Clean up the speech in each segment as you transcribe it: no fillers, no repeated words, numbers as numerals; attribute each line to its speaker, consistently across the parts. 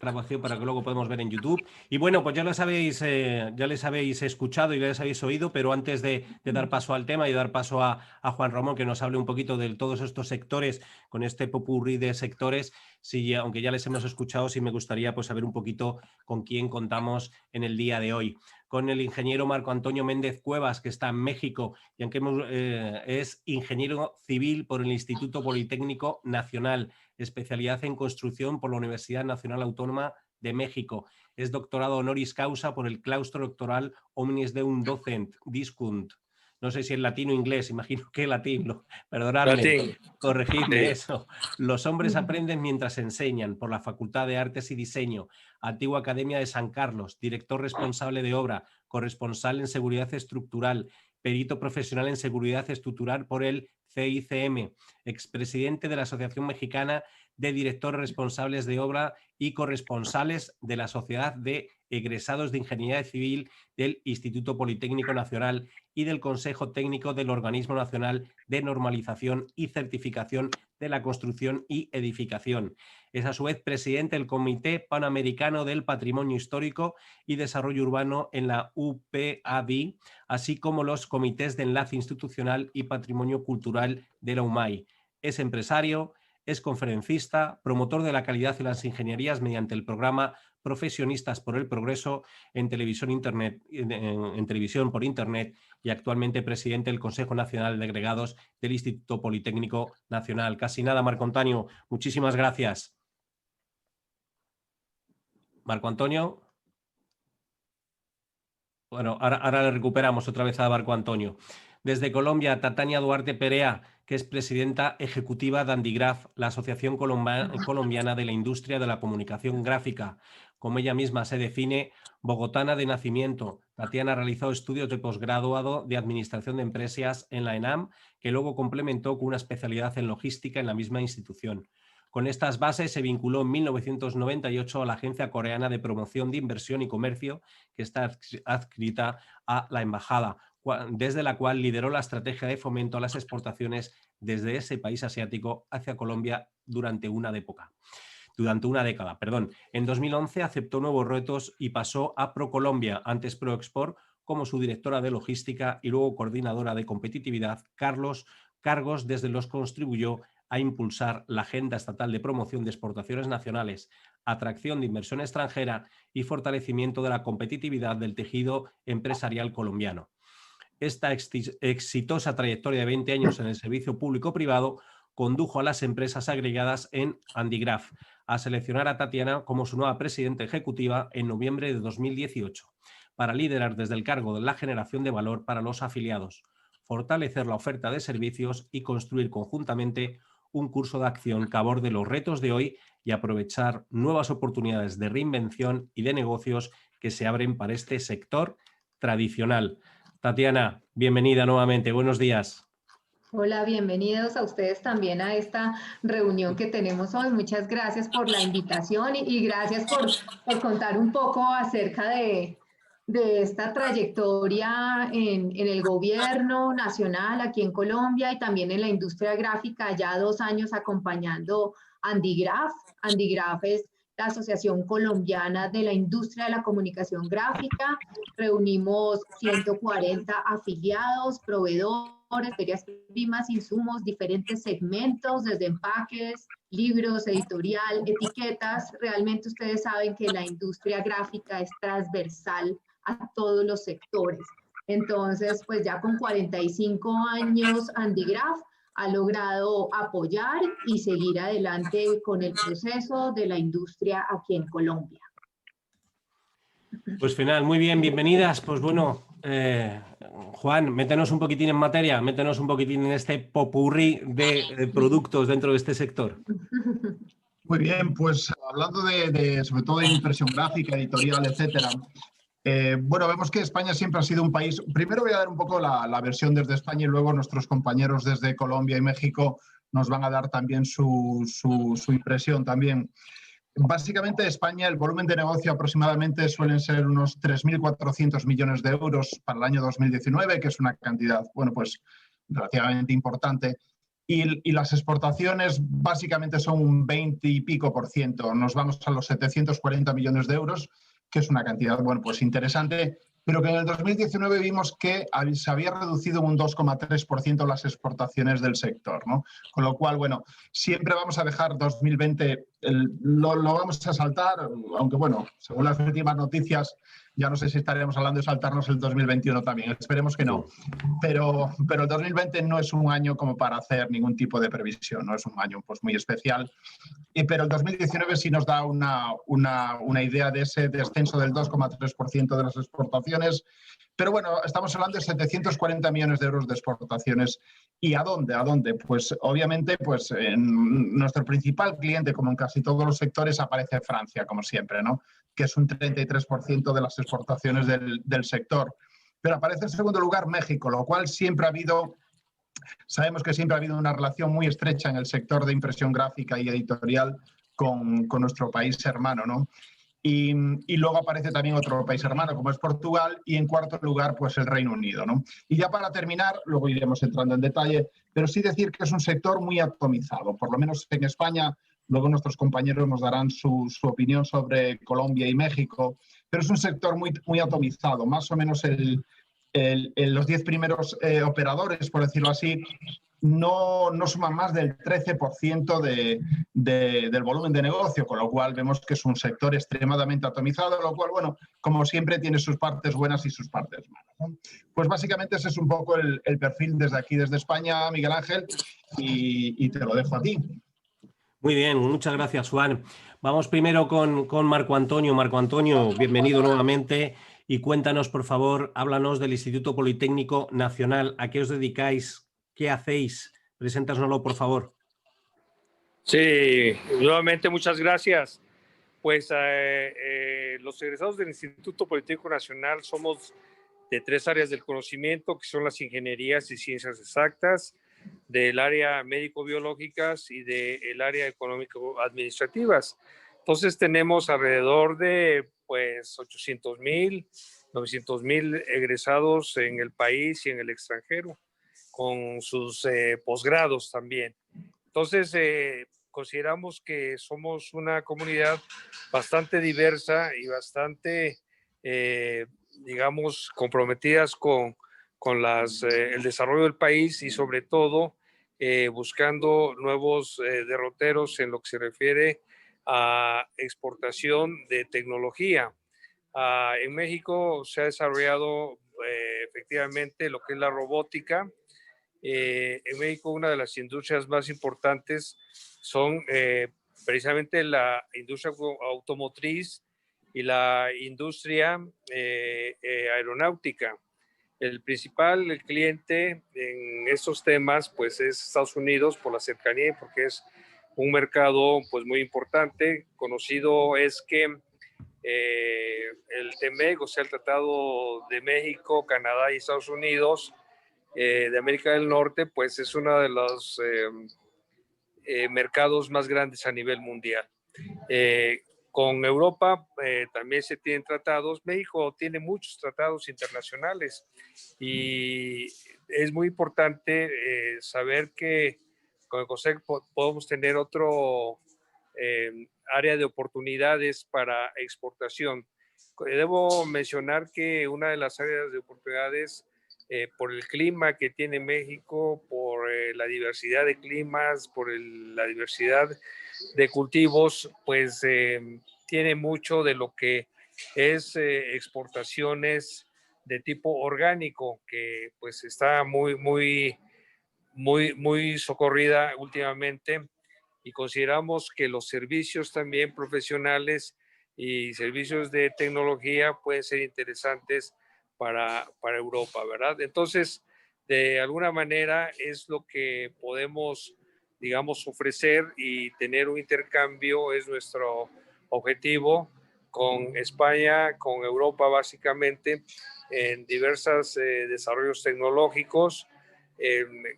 Speaker 1: grabación para que luego podamos ver en YouTube. Y bueno, pues ya les habéis escuchado y les habéis oído, pero antes de dar paso al tema y dar paso a Juan Ramón, que nos hable un poquito de todos estos sectores, con este popurrí de sectores, sí, aunque ya les hemos escuchado, sí me gustaría pues saber un poquito con quién contamos en el día de hoy. Con el ingeniero Marco Antonio Méndez Cuevas, que está en México, y aunque es ingeniero civil por el Instituto Politécnico Nacional, especialidad en construcción por la Universidad Nacional Autónoma de México. Es doctorado honoris causa por el claustro doctoral Omnis Deum Docent Discunt. No sé si en latín o inglés, imagino que latín, perdonadme,
Speaker 2: latín.
Speaker 1: corregidme eso. Los hombres aprenden mientras enseñan, por la Facultad de Artes y Diseño, Antigua Academia de San Carlos, director responsable de obra, corresponsal en seguridad estructural, perito profesional en seguridad estructural por el CICM, expresidente de la Asociación Mexicana de Directores Responsables de Obra y corresponsales de la Sociedad de Egresados de Ingeniería Civil del Instituto Politécnico Nacional y del Consejo Técnico del Organismo Nacional de Normalización y Certificación de la Construcción y Edificación. Es a su vez presidente del Comité Panamericano del Patrimonio Histórico y Desarrollo Urbano en la UPADI, así como los comités de enlace institucional y patrimonio cultural de la UMAI. Es empresario, es conferencista, promotor de la calidad y las ingenierías mediante el programa Profesionistas por el Progreso en televisión, en televisión por Internet, y actualmente presidente del Consejo Nacional de Agregados del Instituto Politécnico Nacional. Casi nada, Marco Antonio. Muchísimas gracias. Marco Antonio. Bueno, ahora le recuperamos otra vez a Marco Antonio. Desde Colombia, Tatiana Duarte Perea, que es presidenta ejecutiva de Andigraf, la Asociación Colombiana de la Industria de la Comunicación Gráfica. Como ella misma se define, bogotana de nacimiento, Tatiana realizó estudios de posgraduado de Administración de Empresas en la ENAM, que luego complementó con una especialidad en logística en la misma institución. Con estas bases se vinculó en 1998 a la Agencia Coreana de Promoción de Inversión y Comercio, que está adscrita a la Embajada, desde la cual lideró la estrategia de fomento a las exportaciones desde ese país asiático hacia Colombia durante una década. En 2011 aceptó nuevos retos y pasó a ProColombia, antes ProExport, como su directora de logística y luego coordinadora de competitividad, cargos desde los que contribuyó a impulsar la Agenda Estatal de Promoción de Exportaciones Nacionales, atracción de inversión extranjera y fortalecimiento de la competitividad del tejido empresarial colombiano. Esta exitosa trayectoria de 20 años en el servicio público-privado condujo a las empresas agregadas en Andigraf a seleccionar a Tatiana como su nueva presidenta ejecutiva en noviembre de 2018 para liderar desde el cargo de la generación de valor para los afiliados, fortalecer la oferta de servicios y construir conjuntamente un curso de acción que aborde los retos de hoy y aprovechar nuevas oportunidades de reinvención y de negocios que se abren para este sector tradicional. Tatiana, bienvenida nuevamente. Buenos días.
Speaker 3: Hola, bienvenidos a ustedes también a esta reunión que tenemos hoy. Muchas gracias por la invitación y gracias por contar un poco acerca de esta trayectoria en el gobierno nacional aquí en Colombia y también en la industria gráfica, ya 2 años acompañando Andigraf. Andigraf es la Asociación Colombiana de la Industria de la Comunicación Gráfica. Reunimos 140 afiliados, proveedores, materias primas, insumos, diferentes segmentos, desde empaques, libros, editorial, etiquetas. Realmente ustedes saben que la industria gráfica es transversal a todos los sectores. Entonces, pues ya con 45 años, Andigraf ha logrado apoyar y seguir adelante con el proceso de la industria aquí en Colombia.
Speaker 1: Pues final, muy bien, bienvenidas. Pues bueno, Juan, métenos un poquitín en materia, métenos un poquitín en este popurrí de productos dentro de este sector.
Speaker 4: Muy bien, pues hablando sobre todo de impresión gráfica, editorial, etcétera. Bueno, vemos que España siempre ha sido un país. Primero voy a dar un poco la versión desde España y luego nuestros compañeros desde Colombia y México nos van a dar también su impresión también. Básicamente, España, el volumen de negocio aproximadamente suelen ser unos 3.400 millones de euros para el año 2019, que es una cantidad, bueno, pues relativamente importante. y las exportaciones básicamente son un 20 y pico por ciento. Nos vamos a los 740 millones de euros, que es una cantidad, bueno, pues interesante, pero que en el 2019 vimos que se había reducido un 2,3% las exportaciones del sector, ¿no? Con lo cual, bueno, siempre vamos a dejar 2020, lo vamos a saltar, aunque bueno, según las últimas noticias, ya no sé si estaremos hablando de saltarnos el 2021 también, esperemos que no. Pero el 2020 no es un año como para hacer ningún tipo de previsión, no es un año pues muy especial. Pero el 2019 sí nos da una idea de ese descenso del 2,3% de las exportaciones. Pero bueno, estamos hablando de 740 millones de euros de exportaciones. ¿Y a dónde? ¿A dónde? Pues obviamente pues, en nuestro principal cliente, como en casi todos los sectores, aparece Francia, como siempre, ¿no? Que es un 33% de las exportaciones del sector. Pero aparece en segundo lugar México, lo cual sabemos que siempre ha habido una relación muy estrecha en el sector de impresión gráfica y editorial con nuestro país hermano, ¿no? Y luego aparece también otro país hermano, como es Portugal, y en cuarto lugar, pues el Reino Unido, ¿no? Y ya para terminar, luego iremos entrando en detalle, pero sí decir que es un sector muy atomizado, por lo menos en España. Luego nuestros compañeros nos darán su opinión sobre Colombia y México, pero es un sector muy, muy atomizado. Más o menos los 10 primeros operadores, por decirlo así, no suman más del 13% del volumen de negocio, con lo cual vemos que es un sector extremadamente atomizado, lo cual, bueno, como siempre, tiene sus partes buenas y sus partes malas, ¿no? Pues básicamente ese es un poco el perfil desde aquí, desde España, Miguel Ángel, y te lo dejo a ti.
Speaker 1: Muy bien, muchas gracias, Juan. Vamos primero con Marco Antonio. Marco Antonio, bienvenido nuevamente y cuéntanos, por favor, háblanos del Instituto Politécnico Nacional. ¿A qué os dedicáis? ¿Qué hacéis? Preséntanoslo, por favor.
Speaker 2: Sí, nuevamente muchas gracias. Pues los egresados del Instituto Politécnico Nacional somos de 3 áreas del conocimiento, que son las ingenierías y ciencias exactas, del área médico-biológicas y del área económico-administrativas. Entonces tenemos alrededor de pues 800,000, 900,000 egresados en el país y en el extranjero, con sus posgrados también. Entonces, consideramos que somos una comunidad bastante diversa y bastante, digamos, comprometidas con el desarrollo del país y sobre todo buscando nuevos derroteros en lo que se refiere a exportación de tecnología. En México se ha desarrollado efectivamente lo que es la robótica. En México una de las industrias más importantes son precisamente la industria automotriz y la industria aeronáutica. El principal cliente en estos temas pues es Estados Unidos por la cercanía y porque es un mercado pues muy importante. Conocido es que el TEMEC, o sea, el Tratado de México, Canadá y Estados Unidos de América del Norte, pues es uno de los mercados más grandes a nivel mundial. Con Europa también se tienen tratados. México tiene muchos tratados internacionales y es muy importante saber que con el COSEC podemos tener otro área de oportunidades para exportación. Debo mencionar que una de las áreas de oportunidades por el clima que tiene México, por la diversidad de climas, por la diversidad de cultivos, pues tiene mucho de lo que es exportaciones de tipo orgánico, que pues está muy socorrida últimamente, y consideramos que los servicios también profesionales y servicios de tecnología pueden ser interesantes para Europa, ¿verdad? Entonces, de alguna manera es lo que podemos, digamos, ofrecer, y tener un intercambio es nuestro objetivo con España, con Europa básicamente, en diversos desarrollos tecnológicos,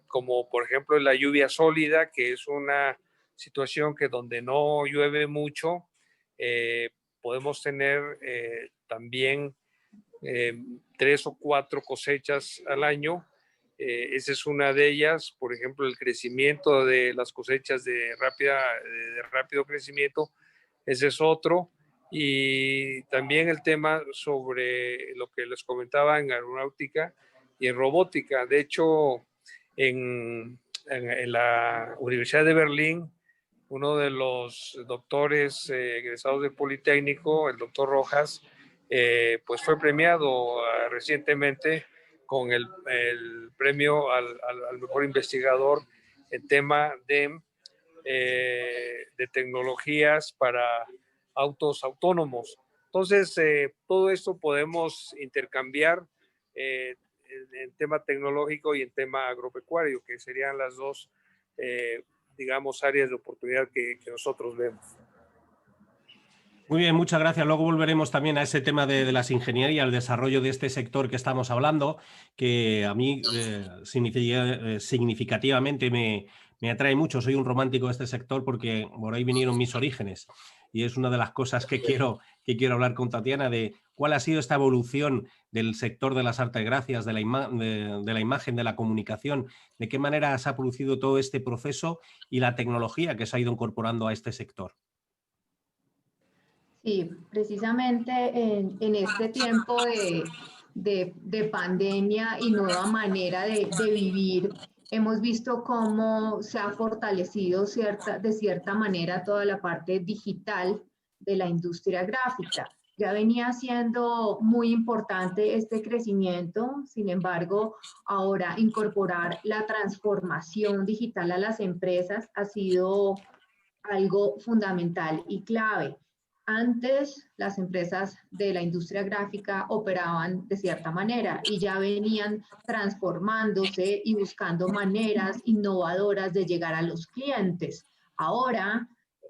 Speaker 2: como por ejemplo la lluvia sólida, que es una situación que donde no llueve mucho, podemos tener también 3 o 4 cosechas al año, Esa es una de ellas. Por ejemplo, el crecimiento de las cosechas de rápido crecimiento, ese es otro. Y también el tema sobre lo que les comentaba en aeronáutica y en robótica. De hecho, en la Universidad de Berlín, uno de los doctores egresados del Politécnico, el doctor Rojas, pues fue premiado recientemente con el premio al mejor investigador en tema de tecnologías para autos autónomos. Entonces, todo esto podemos intercambiar en tema tecnológico y en tema agropecuario, que serían las dos, digamos, áreas de oportunidad que nosotros vemos.
Speaker 1: Muy bien, muchas gracias. Luego volveremos también a ese tema de las ingenierías, al desarrollo de este sector que estamos hablando, que a mí significativamente me atrae mucho. Soy un romántico de este sector porque por ahí vinieron mis orígenes. Y es una de las cosas que quiero hablar con Tatiana, de cuál ha sido esta evolución del sector de las artes gracias, de la imagen, de la comunicación, de qué manera se ha producido todo este proceso y la tecnología que se ha ido incorporando a este sector.
Speaker 3: Sí, precisamente en este tiempo de pandemia y nueva manera de vivir, hemos visto cómo se ha fortalecido de cierta manera toda la parte digital de la industria gráfica. Ya venía siendo muy importante este crecimiento, sin embargo, ahora incorporar la transformación digital a las empresas ha sido algo fundamental y clave. Antes las empresas de la industria gráfica operaban de cierta manera y ya venían transformándose y buscando maneras innovadoras de llegar a los clientes. Ahora,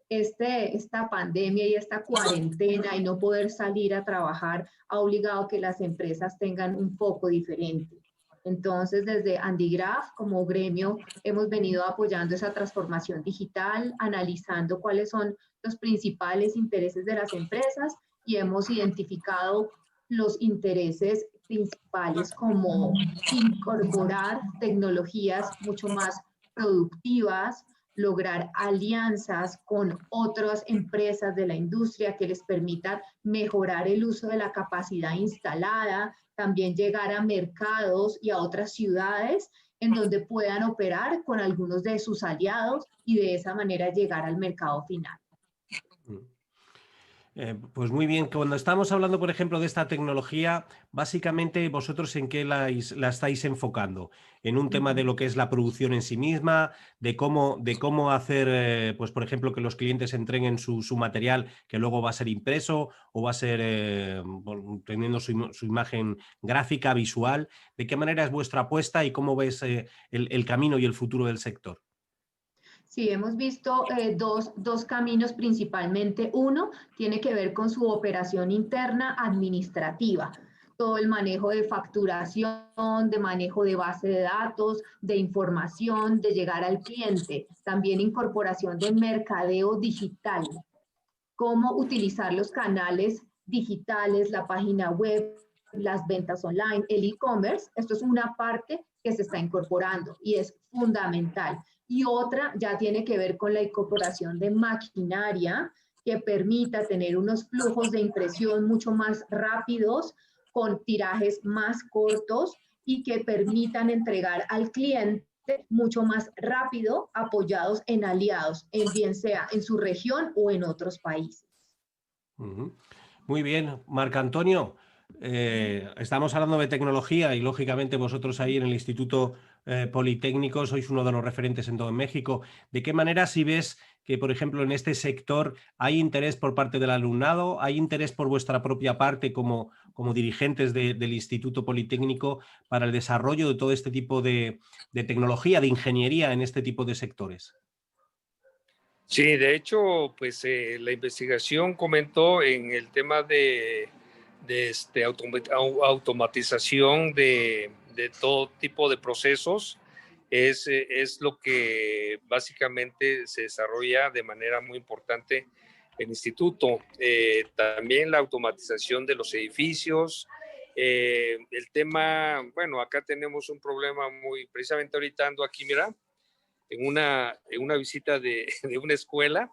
Speaker 3: esta pandemia y esta cuarentena y no poder salir a trabajar ha obligado a que las empresas tengan un foco diferente. Entonces, desde Andigraph como gremio hemos venido apoyando esa transformación digital, analizando cuáles son los principales intereses de las empresas y hemos identificado los intereses principales como incorporar tecnologías mucho más productivas, lograr alianzas con otras empresas de la industria que les permitan mejorar el uso de la capacidad instalada, también llegar a mercados y a otras ciudades en donde puedan operar con algunos de sus aliados y de esa manera llegar al mercado final.
Speaker 1: Pues muy bien, cuando estamos hablando, por ejemplo, de esta tecnología, básicamente vosotros en qué la estáis enfocando, en un tema de lo que es la producción en sí misma, de cómo hacer, pues por ejemplo, que los clientes entreguen su material que luego va a ser impreso o va a ser teniendo su imagen gráfica, visual. ¿De qué manera es vuestra apuesta y cómo ves el camino y el futuro del sector?
Speaker 3: Sí, hemos visto dos caminos principalmente. Uno tiene que ver con su operación interna administrativa, todo el manejo de facturación, de manejo de base de datos, de información, de llegar al cliente, también incorporación de mercadeo digital, cómo utilizar los canales digitales, la página web, las ventas online, el e-commerce. Esto es una parte que se está incorporando y es fundamental. Y otra ya tiene que ver con la incorporación de maquinaria que permita tener unos flujos de impresión mucho más rápidos, con tirajes más cortos y que permitan entregar al cliente mucho más rápido, apoyados en aliados, bien sea en su región o en otros países.
Speaker 1: Muy bien, Marco Antonio. Estamos hablando de tecnología y lógicamente vosotros ahí en el Instituto Politécnico sois uno de los referentes en todo México. ¿De qué manera si ves que, por ejemplo, en este sector hay interés por parte del alumnado, hay interés por vuestra propia parte como dirigentes del Instituto Politécnico para el desarrollo de todo este tipo de tecnología, de ingeniería en este tipo de sectores?
Speaker 2: Sí, de hecho, pues la investigación comentó en el tema de automatización de todo tipo de procesos, es lo que básicamente se desarrolla de manera muy importante el instituto. También la automatización de los edificios, El tema, bueno, acá tenemos un problema precisamente ahorita ando aquí, mira, en una visita de una escuela,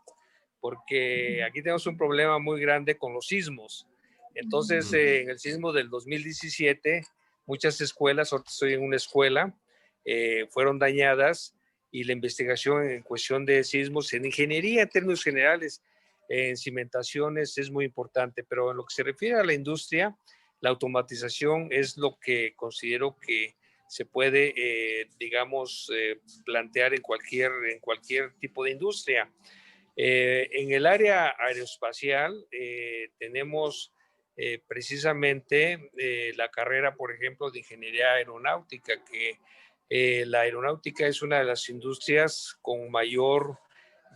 Speaker 2: porque aquí tenemos un problema muy grande con los sismos. Entonces, en el sismo del 2017, muchas escuelas, ahorita estoy en una escuela, fueron dañadas, y la investigación en cuestión de sismos, en ingeniería en términos generales, en cimentaciones es muy importante, pero en lo que se refiere a la industria, la automatización es lo que considero que se puede, digamos, plantear en cualquier tipo de industria. En el área aeroespacial tenemos precisamente la carrera, por ejemplo, de ingeniería aeronáutica, que la aeronáutica es una de las industrias con mayor,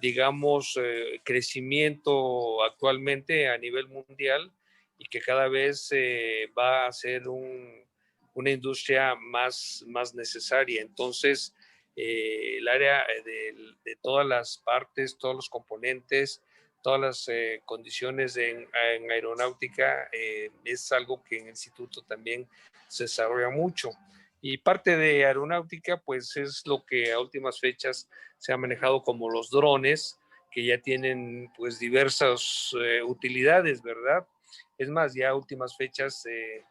Speaker 2: digamos, crecimiento actualmente a nivel mundial, y que cada vez va a ser una industria más necesaria. Entonces, el área de todas las partes, todos los componentes, todas las condiciones en aeronáutica es algo que en el instituto también se desarrolla mucho. Y parte de aeronáutica, pues es lo que a últimas fechas se ha manejado como los drones, que ya tienen pues diversas utilidades, ¿verdad? Es más, ya a últimas fechas se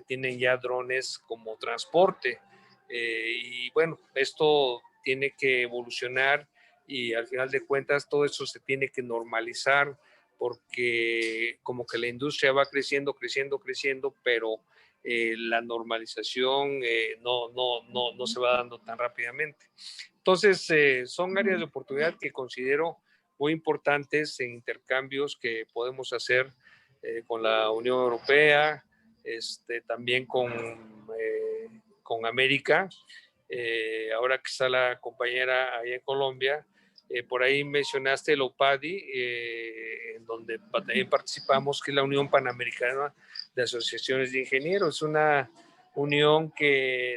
Speaker 2: tienen ya drones como transporte. Y bueno, esto tiene que evolucionar, y al final de cuentas todo eso se tiene que normalizar, porque como que la industria va creciendo, pero la normalización no se va dando tan rápidamente. Entonces, son áreas de oportunidad que considero muy importantes en intercambios que podemos hacer con la Unión Europea, también con América. Ahora que está la compañera allá en Colombia, por ahí mencionaste el OPADI, en donde también participamos, que es la Unión Panamericana de Asociaciones de Ingenieros. Es una unión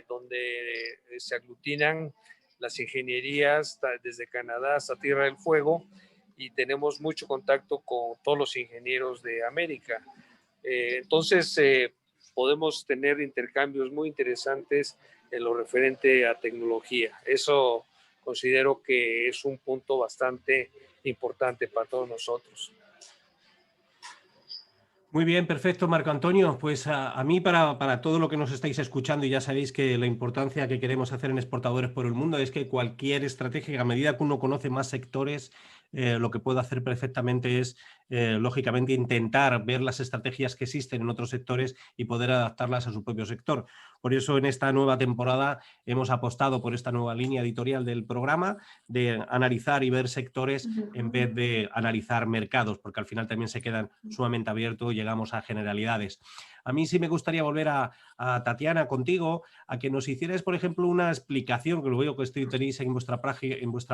Speaker 2: donde se aglutinan las ingenierías desde Canadá hasta Tierra del Fuego, y tenemos mucho contacto con todos los ingenieros de América. Entonces, podemos tener intercambios muy interesantes en lo referente a tecnología. Eso considero que es un punto bastante importante para todos nosotros.
Speaker 1: Muy bien, perfecto, Marco Antonio. Pues a mí, para todo lo que nos estáis escuchando, y ya sabéis que la importancia que queremos hacer en Exportadores por el Mundo es que cualquier estrategia, a medida que uno conoce más sectores, lo que puede hacer perfectamente es, lógicamente, intentar ver las estrategias que existen en otros sectores y poder adaptarlas a su propio sector. Por eso, en esta nueva temporada hemos apostado por esta nueva línea editorial del programa, de analizar y ver sectores en vez de analizar mercados, porque al final también se quedan sumamente abiertos y llegamos a generalidades. A mí sí me gustaría volver a Tatiana, contigo, a que nos hicieras, por ejemplo, una explicación, que lo veo que tenéis en vuestra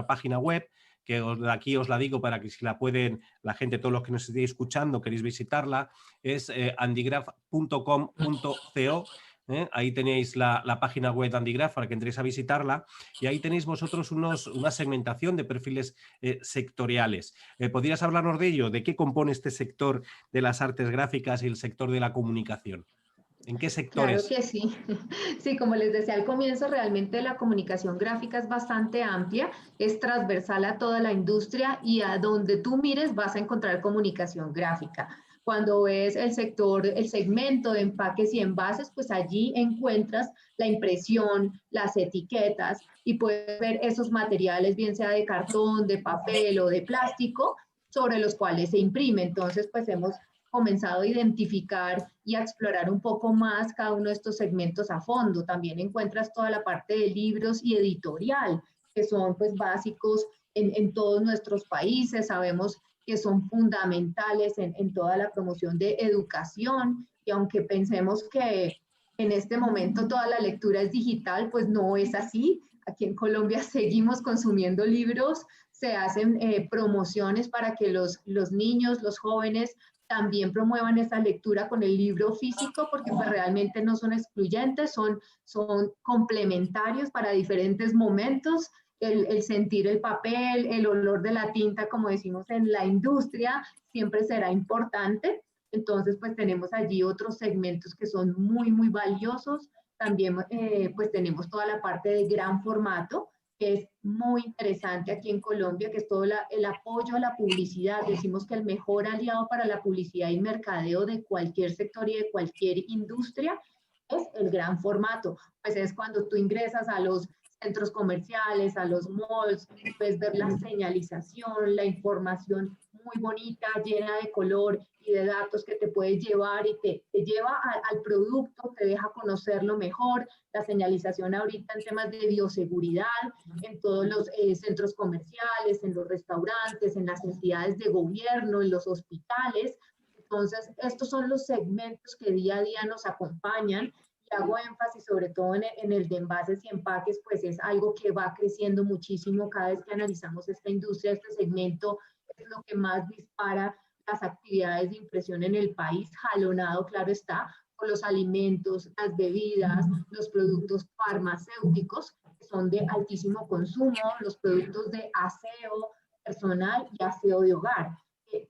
Speaker 1: página web, que aquí os la digo para que si la pueden, la gente, todos los que nos estéis escuchando, queréis visitarla, es handigraph.com.co. Ahí tenéis la página web de Handigraph para que entréis a visitarla, y ahí tenéis vosotros una segmentación de perfiles sectoriales. ¿Podrías hablarnos de ello? ¿De qué compone este sector de las artes gráficas y el sector de la comunicación? ¿En qué sectores?
Speaker 3: Claro que sí. Sí, como les decía al comienzo, realmente la comunicación gráfica es bastante amplia, es transversal a toda la industria, y a donde tú mires vas a encontrar comunicación gráfica. Cuando ves el segmento de empaques y envases, pues allí encuentras la impresión, las etiquetas, y puedes ver esos materiales, bien sea de cartón, de papel o de plástico, sobre los cuales se imprime. Entonces, pues hemos comenzado a identificar y a explorar un poco más cada uno de estos segmentos a fondo. También encuentras toda la parte de libros y editorial, que son pues básicos en todos nuestros países. Sabemos que son fundamentales en toda la promoción de educación, y aunque pensemos que en este momento toda la lectura es digital, pues no es así. Aquí en Colombia seguimos consumiendo libros, se hacen promociones para que los niños, los jóvenes, también promuevan esa lectura con el libro físico, porque pues realmente no son excluyentes, son complementarios para diferentes momentos. El sentir el papel, el olor de la tinta, como decimos en la industria, siempre será importante. Entonces, pues tenemos allí otros segmentos que son muy, muy valiosos. También, pues tenemos toda la parte de gran formato, que es muy interesante aquí en Colombia, que es todo el apoyo a la publicidad. Decimos que el mejor aliado para la publicidad y mercadeo de cualquier sector y de cualquier industria es el gran formato. Pues es cuando tú ingresas a los centros comerciales, a los malls, puedes ver la señalización, la información muy bonita, llena de color y de datos que te puedes llevar y te lleva al producto, te deja conocerlo mejor. La señalización ahorita en temas de bioseguridad, en todos los centros comerciales, en los restaurantes, en las entidades de gobierno, en los hospitales. Entonces, estos son los segmentos que día a día nos acompañan. Y hago énfasis sobre todo en el de envases y empaques, pues es algo que va creciendo muchísimo cada vez que analizamos esta industria, este segmento es lo que más dispara las actividades de impresión en el país, jalonado, claro está, por los alimentos, las bebidas, los productos farmacéuticos, que son de altísimo consumo, los productos de aseo personal y aseo de hogar.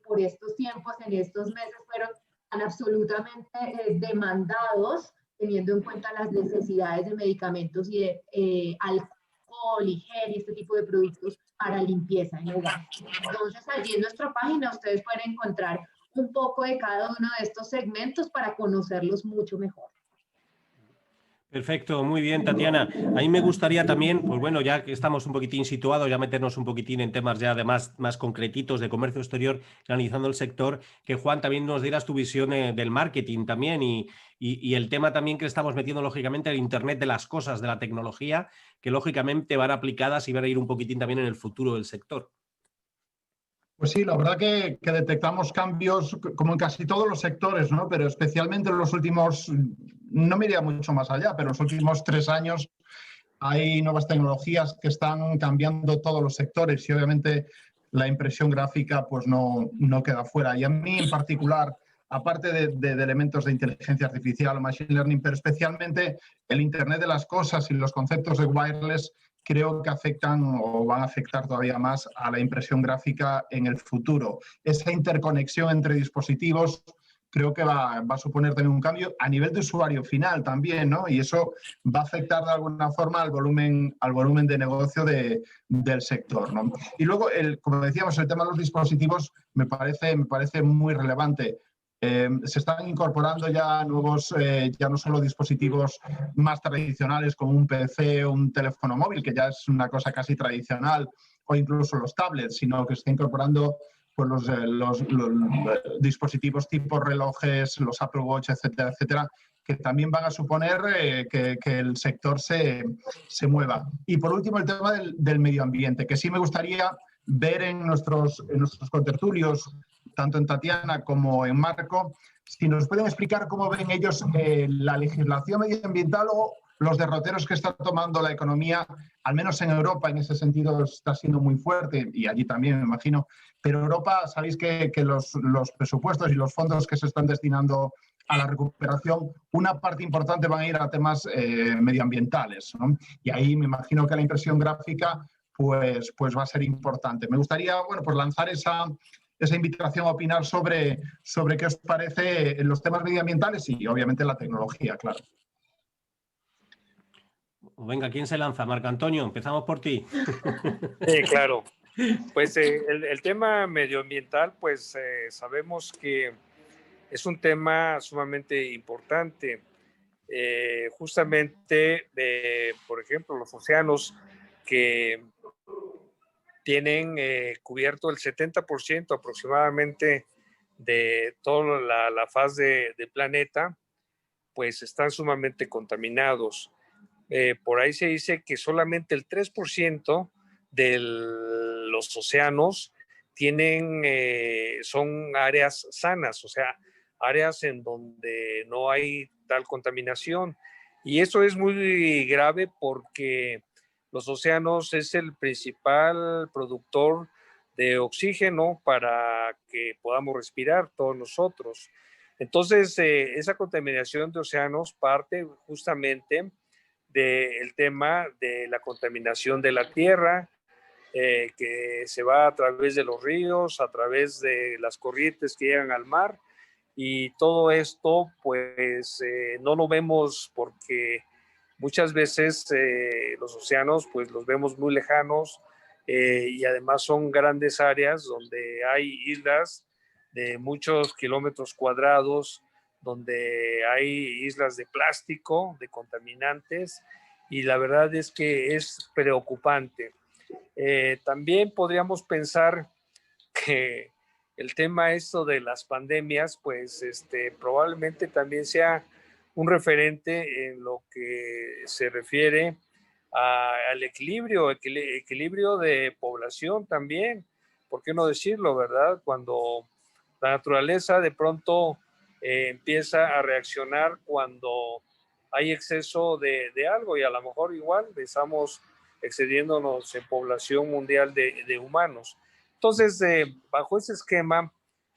Speaker 3: Por estos tiempos, en estos meses, fueron tan absolutamente demandados, teniendo en cuenta las necesidades de medicamentos y de alcohol y gel y este tipo de productos para limpieza en hogar. Entonces, allí en nuestra página ustedes pueden encontrar un poco de cada uno de estos segmentos para conocerlos mucho mejor.
Speaker 1: Perfecto, muy bien, Tatiana. A mí me gustaría también, pues bueno, ya que estamos un poquitín situados, ya meternos un poquitín en temas ya de más concretitos de comercio exterior, analizando el sector, que Juan también nos dieras tu visión del marketing también y el tema también que estamos metiendo lógicamente el Internet de las cosas, de la tecnología, que lógicamente van aplicadas y van a ir un poquitín también en el futuro del sector.
Speaker 4: Pues sí, la verdad que detectamos cambios como en casi todos los sectores, ¿no? Pero especialmente en los últimos, no me iría mucho más allá, pero en los últimos 3 años hay nuevas tecnologías que están cambiando todos los sectores y obviamente la impresión gráfica pues no queda fuera. Y a mí en particular, aparte de elementos de inteligencia artificial o machine learning, pero especialmente el Internet de las cosas y los conceptos de wireless, creo que afectan o van a afectar todavía más a la impresión gráfica en el futuro. Esa interconexión entre dispositivos creo que va a suponer también un cambio a nivel de usuario final también, ¿no? Y eso va a afectar de alguna forma al volumen de negocio del sector, ¿no? Y luego, como decíamos, el tema de los dispositivos me parece muy relevante. Se están incorporando ya nuevos, ya no solo dispositivos más tradicionales como un PC o un teléfono móvil, que ya es una cosa casi tradicional, o incluso los tablets, sino que se está incorporando pues los dispositivos tipo relojes, los Apple Watch, etcétera, etcétera, que también van a suponer que el sector se mueva. Y por último, el tema del medio ambiente, que sí me gustaría ver en nuestros contertulios, tanto en Tatiana como en Marco, si nos pueden explicar cómo ven ellos la legislación medioambiental o los derroteros que está tomando la economía, al menos en Europa, en ese sentido está siendo muy fuerte, y allí también me imagino, pero Europa, sabéis que los presupuestos y los fondos que se están destinando a la recuperación, una parte importante van a ir a temas medioambientales, ¿no? Y ahí me imagino que la impresión gráfica pues va a ser importante. Me gustaría, bueno, pues lanzar esa invitación a opinar sobre qué os parece en los temas medioambientales y obviamente la tecnología, claro.
Speaker 1: Venga, ¿quién se lanza? Marco Antonio, empezamos por ti.
Speaker 2: Sí, claro. Pues el tema medioambiental, pues sabemos que es un tema sumamente importante. Justamente, por ejemplo, los océanos que tienen cubierto el 70% aproximadamente de toda la faz del planeta, pues están sumamente contaminados. Por ahí se dice que solamente el 3% de los océanos son áreas sanas, o sea, áreas en donde no hay tal contaminación. Y eso es muy grave porque los océanos es el principal productor de oxígeno para que podamos respirar todos nosotros. Entonces, esa contaminación de océanos parte justamente del tema de la contaminación de la tierra, que se va a través de los ríos, a través de las corrientes que llegan al mar, y todo esto pues no lo vemos porque muchas veces los océanos pues los vemos muy lejanos y además son grandes áreas donde hay islas de muchos kilómetros cuadrados, donde hay islas de plástico, de contaminantes, y la verdad es que es preocupante. También podríamos pensar que el tema esto de las pandemias, pues probablemente también sea un referente en lo que se refiere al equilibrio de población también. ¿Por qué no decirlo, verdad? Cuando la naturaleza de pronto empieza a reaccionar cuando hay exceso de algo y a lo mejor igual estamos excediéndonos en población mundial de humanos. Entonces, bajo ese esquema,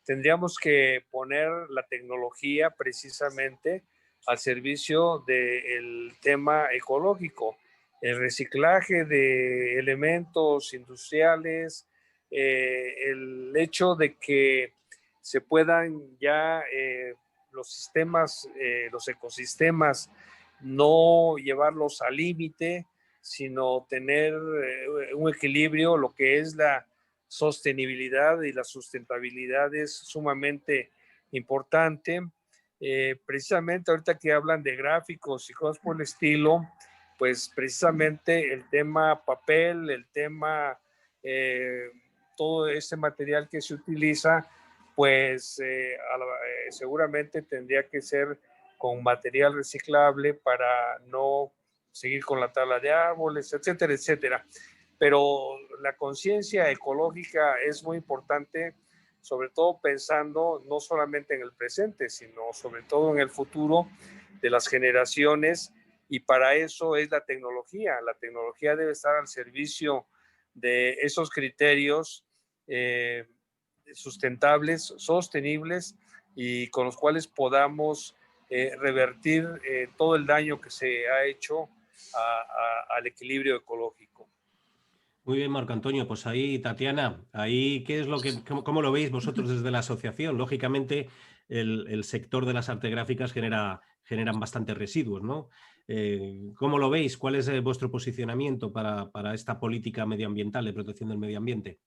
Speaker 2: tendríamos que poner la tecnología precisamente al servicio del tema ecológico, el reciclaje de elementos industriales, el hecho de que se puedan ya los sistemas, los ecosistemas, no llevarlos al límite, sino tener un equilibrio, lo que es la sostenibilidad y la sustentabilidad es sumamente importante. Precisamente ahorita que hablan de gráficos y cosas por el estilo, pues precisamente el tema papel, el tema, todo ese material que se utiliza, pues seguramente tendría que ser con material reciclable para no seguir con la tala de árboles, etcétera, etcétera. Pero la conciencia ecológica es muy importante, sobre todo pensando no solamente en el presente, sino sobre todo en el futuro de las generaciones, y para eso es la tecnología. La tecnología debe estar al servicio de esos criterios sustentables, sostenibles, y con los cuales podamos revertir todo el daño que se ha hecho al equilibrio ecológico.
Speaker 1: Muy bien, Marco Antonio. Pues ahí, Tatiana, ahí, ¿qué es lo que, cómo lo veis vosotros desde la asociación? Lógicamente, el sector de las artes gráficas generan bastantes residuos, ¿no? ¿Cómo lo veis? ¿Cuál es vuestro posicionamiento para esta política medioambiental de protección del medio ambiente?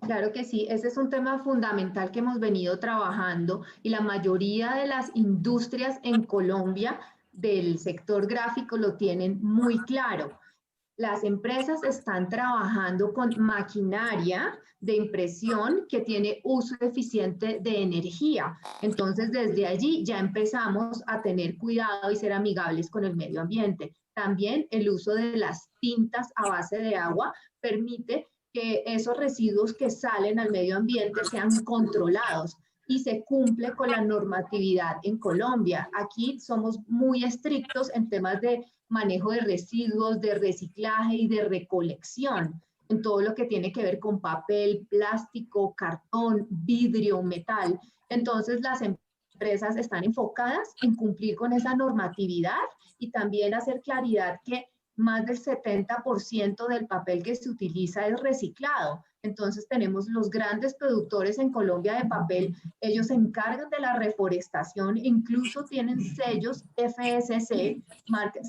Speaker 3: Claro que sí, ese es un tema fundamental que hemos venido trabajando y la mayoría de las industrias en Colombia del sector gráfico lo tienen muy claro. Las empresas están trabajando con maquinaria de impresión que tiene uso eficiente de energía. Entonces, desde allí ya empezamos a tener cuidado y ser amigables con el medio ambiente. También el uso de las tintas a base de agua permite que esos residuos que salen al medio ambiente sean controlados y se cumple con la normatividad en Colombia. Aquí somos muy estrictos en temas de manejo de residuos, de reciclaje y de recolección, en todo lo que tiene que ver con papel, plástico, cartón, vidrio, metal. Entonces las empresas están enfocadas en cumplir con esa normatividad y también hacer claridad que más del 70% del papel que se utiliza es reciclado. Entonces tenemos los grandes productores en Colombia de papel, ellos se encargan de la reforestación, incluso tienen sellos FSC,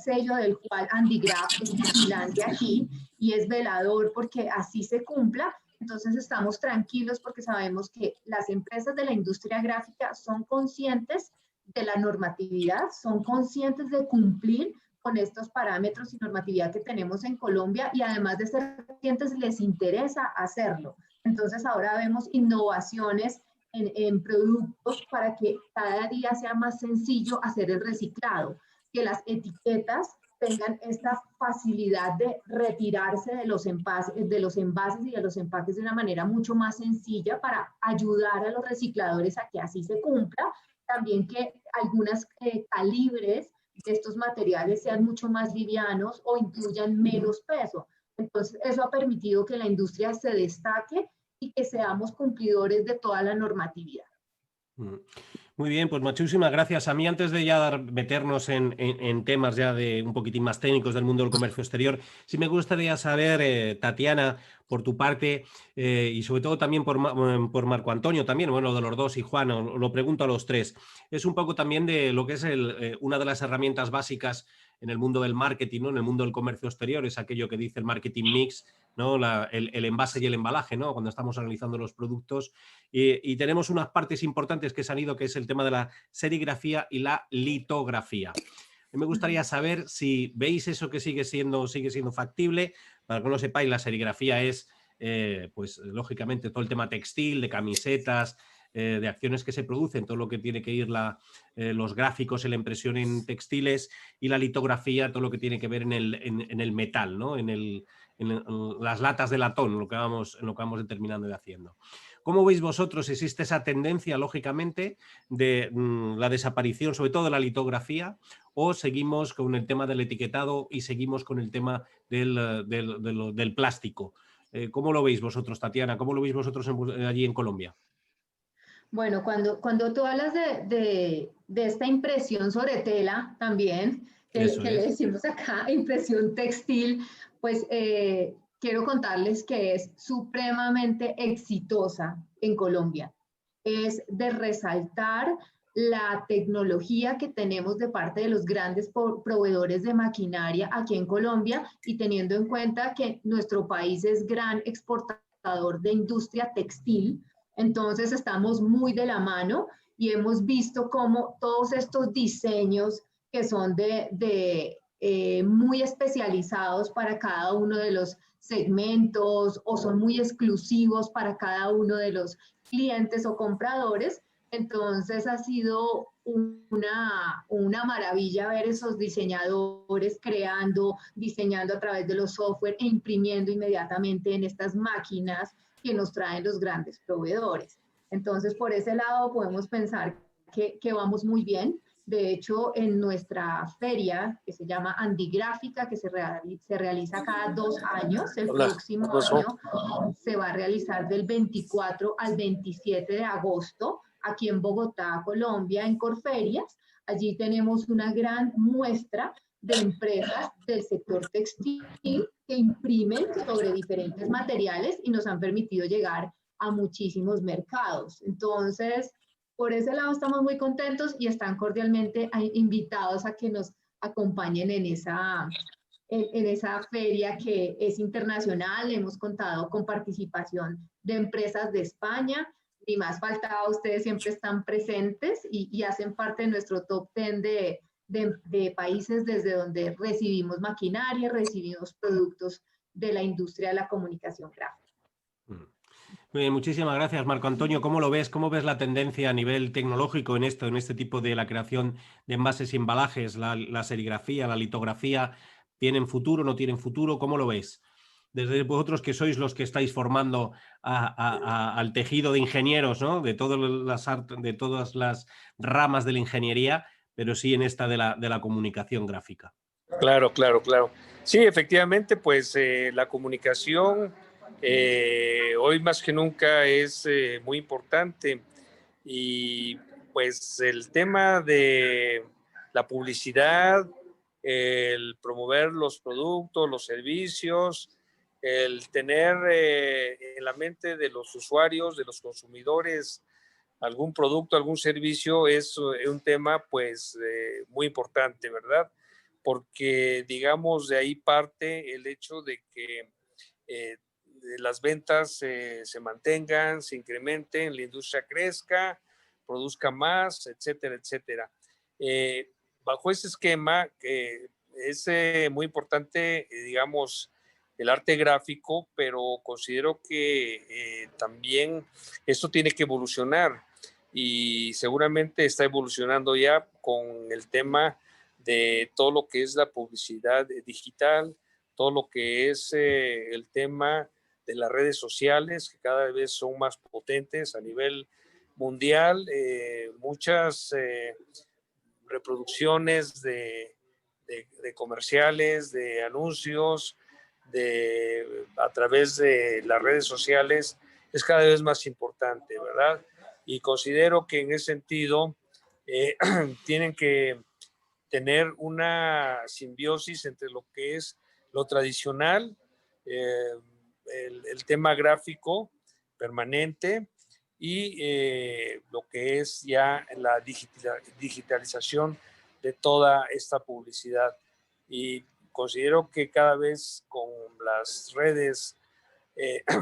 Speaker 3: sello del cual Andy Graf es vigilante aquí y es velador porque así se cumpla. Entonces estamos tranquilos porque sabemos que las empresas de la industria gráfica son conscientes de la normatividad, son conscientes de cumplir con estos parámetros y normatividad que tenemos en Colombia y además de ser conscientes les interesa hacerlo. Entonces ahora vemos innovaciones en productos para que cada día sea más sencillo hacer el reciclado, que las etiquetas tengan esta facilidad de retirarse de los envases y de los empaques de una manera mucho más sencilla para ayudar a los recicladores a que así se cumpla. También que algunas calibres de estos materiales sean mucho más livianos o incluyan menos peso. Entonces, eso ha permitido que la industria se destaque y que seamos cumplidores de toda la normatividad.
Speaker 1: Muy bien, pues muchísimas gracias. A mí, antes de ya meternos en temas ya de un poquitín más técnicos del mundo del comercio exterior, sí me gustaría saber, Tatiana, por tu parte, y sobre todo también por Marco Antonio, también, bueno, de los dos, y Juan, lo pregunto a los tres, es un poco también de lo que es una de las herramientas básicas en el mundo del marketing, ¿no? En el mundo del comercio exterior, es aquello que dice el marketing mix, ¿no? El envase y el embalaje, ¿no? Cuando estamos analizando los productos. Y tenemos unas partes importantes que se han ido, que es el tema de la serigrafía y la litografía. A mí me gustaría saber si veis eso que sigue siendo factible. Para que no lo sepáis, la serigrafía es, pues lógicamente, todo el tema textil, de camisetas, de acciones que se producen, todo lo que tiene que ir los gráficos, la impresión en textiles, y la litografía, todo lo que tiene que ver en el metal, ¿no? En las latas de latón, en lo que vamos determinando y haciendo. ¿Cómo veis vosotros? ¿Existe esa tendencia, lógicamente, de la desaparición, sobre todo de la litografía, o seguimos con el tema del etiquetado y seguimos con el tema del plástico? ¿Cómo lo veis vosotros, Tatiana? ¿Cómo lo veis vosotros allí en Colombia?
Speaker 3: Bueno, cuando tú hablas de esta impresión sobre tela también,
Speaker 1: Eso
Speaker 3: que le
Speaker 1: es.
Speaker 3: decimos acá impresión textil, pues quiero contarles que es supremamente exitosa en Colombia. Es de resaltar la tecnología que tenemos de parte de los grandes proveedores de maquinaria aquí en Colombia, y teniendo en cuenta que nuestro país es gran exportador de industria textil. Entonces estamos muy de la mano y hemos visto cómo todos estos diseños que son muy especializados para cada uno de los segmentos, o son muy exclusivos para cada uno de los clientes o compradores. Entonces ha sido una maravilla ver esos diseñadores diseñando a través de los software e imprimiendo inmediatamente en estas máquinas que nos traen los grandes proveedores. Entonces, por ese lado podemos pensar que vamos muy bien. De hecho, en nuestra feria, que se llama Andigráfica, que se realiza cada 2 años, el
Speaker 2: Hola,
Speaker 3: próximo
Speaker 2: ¿qué pasó?
Speaker 3: año se va a realizar del 24 al 27 de agosto, aquí en Bogotá, Colombia, en Corferias. Allí tenemos una gran muestra de empresas del sector textil que imprimen sobre diferentes materiales y nos han permitido llegar a muchísimos mercados. Entonces, por ese lado estamos muy contentos y están cordialmente invitados a que nos acompañen en esa feria que es internacional. Hemos contado con participación de empresas de España. Ni más faltaba, ustedes siempre están presentes y hacen parte de nuestro top 10 de países desde donde recibimos maquinaria, recibimos productos de la industria de la comunicación gráfica.
Speaker 1: Muy bien, muchísimas gracias, Marco Antonio. ¿Cómo lo ves? ¿Cómo ves la tendencia a nivel tecnológico en este tipo de la creación de envases y embalajes? La serigrafía, la litografía, ¿tienen futuro, no tienen futuro? ¿Cómo lo ves? Desde vosotros, que sois los que estáis formando al tejido de ingenieros, ¿no? De todas las ramas de la ingeniería, pero sí en esta de la comunicación gráfica.
Speaker 2: Claro, claro, claro. Sí, efectivamente, pues la comunicación hoy más que nunca es muy importante, y pues el tema de la publicidad, el promover los productos, los servicios, el tener en la mente de los usuarios, de los consumidores, algún producto, algún servicio, es un tema pues muy importante, ¿verdad? Porque digamos de ahí parte el hecho de que las ventas se mantengan, se incrementen, la industria crezca, produzca más, etcétera, etcétera. Bajo ese esquema es muy importante, digamos, el arte gráfico, pero considero que también esto tiene que evolucionar, y seguramente está evolucionando ya con el tema de todo lo que es la publicidad digital, todo lo que es el tema de las redes sociales, que cada vez son más potentes a nivel mundial. Muchas reproducciones de comerciales, de anuncios, a través de las redes sociales, es cada vez más importante, ¿verdad? Y considero que en ese sentido tienen que tener una simbiosis entre lo que es lo tradicional, el tema gráfico permanente y lo que es ya la digitalización de toda esta publicidad. Y considero que cada vez con las redes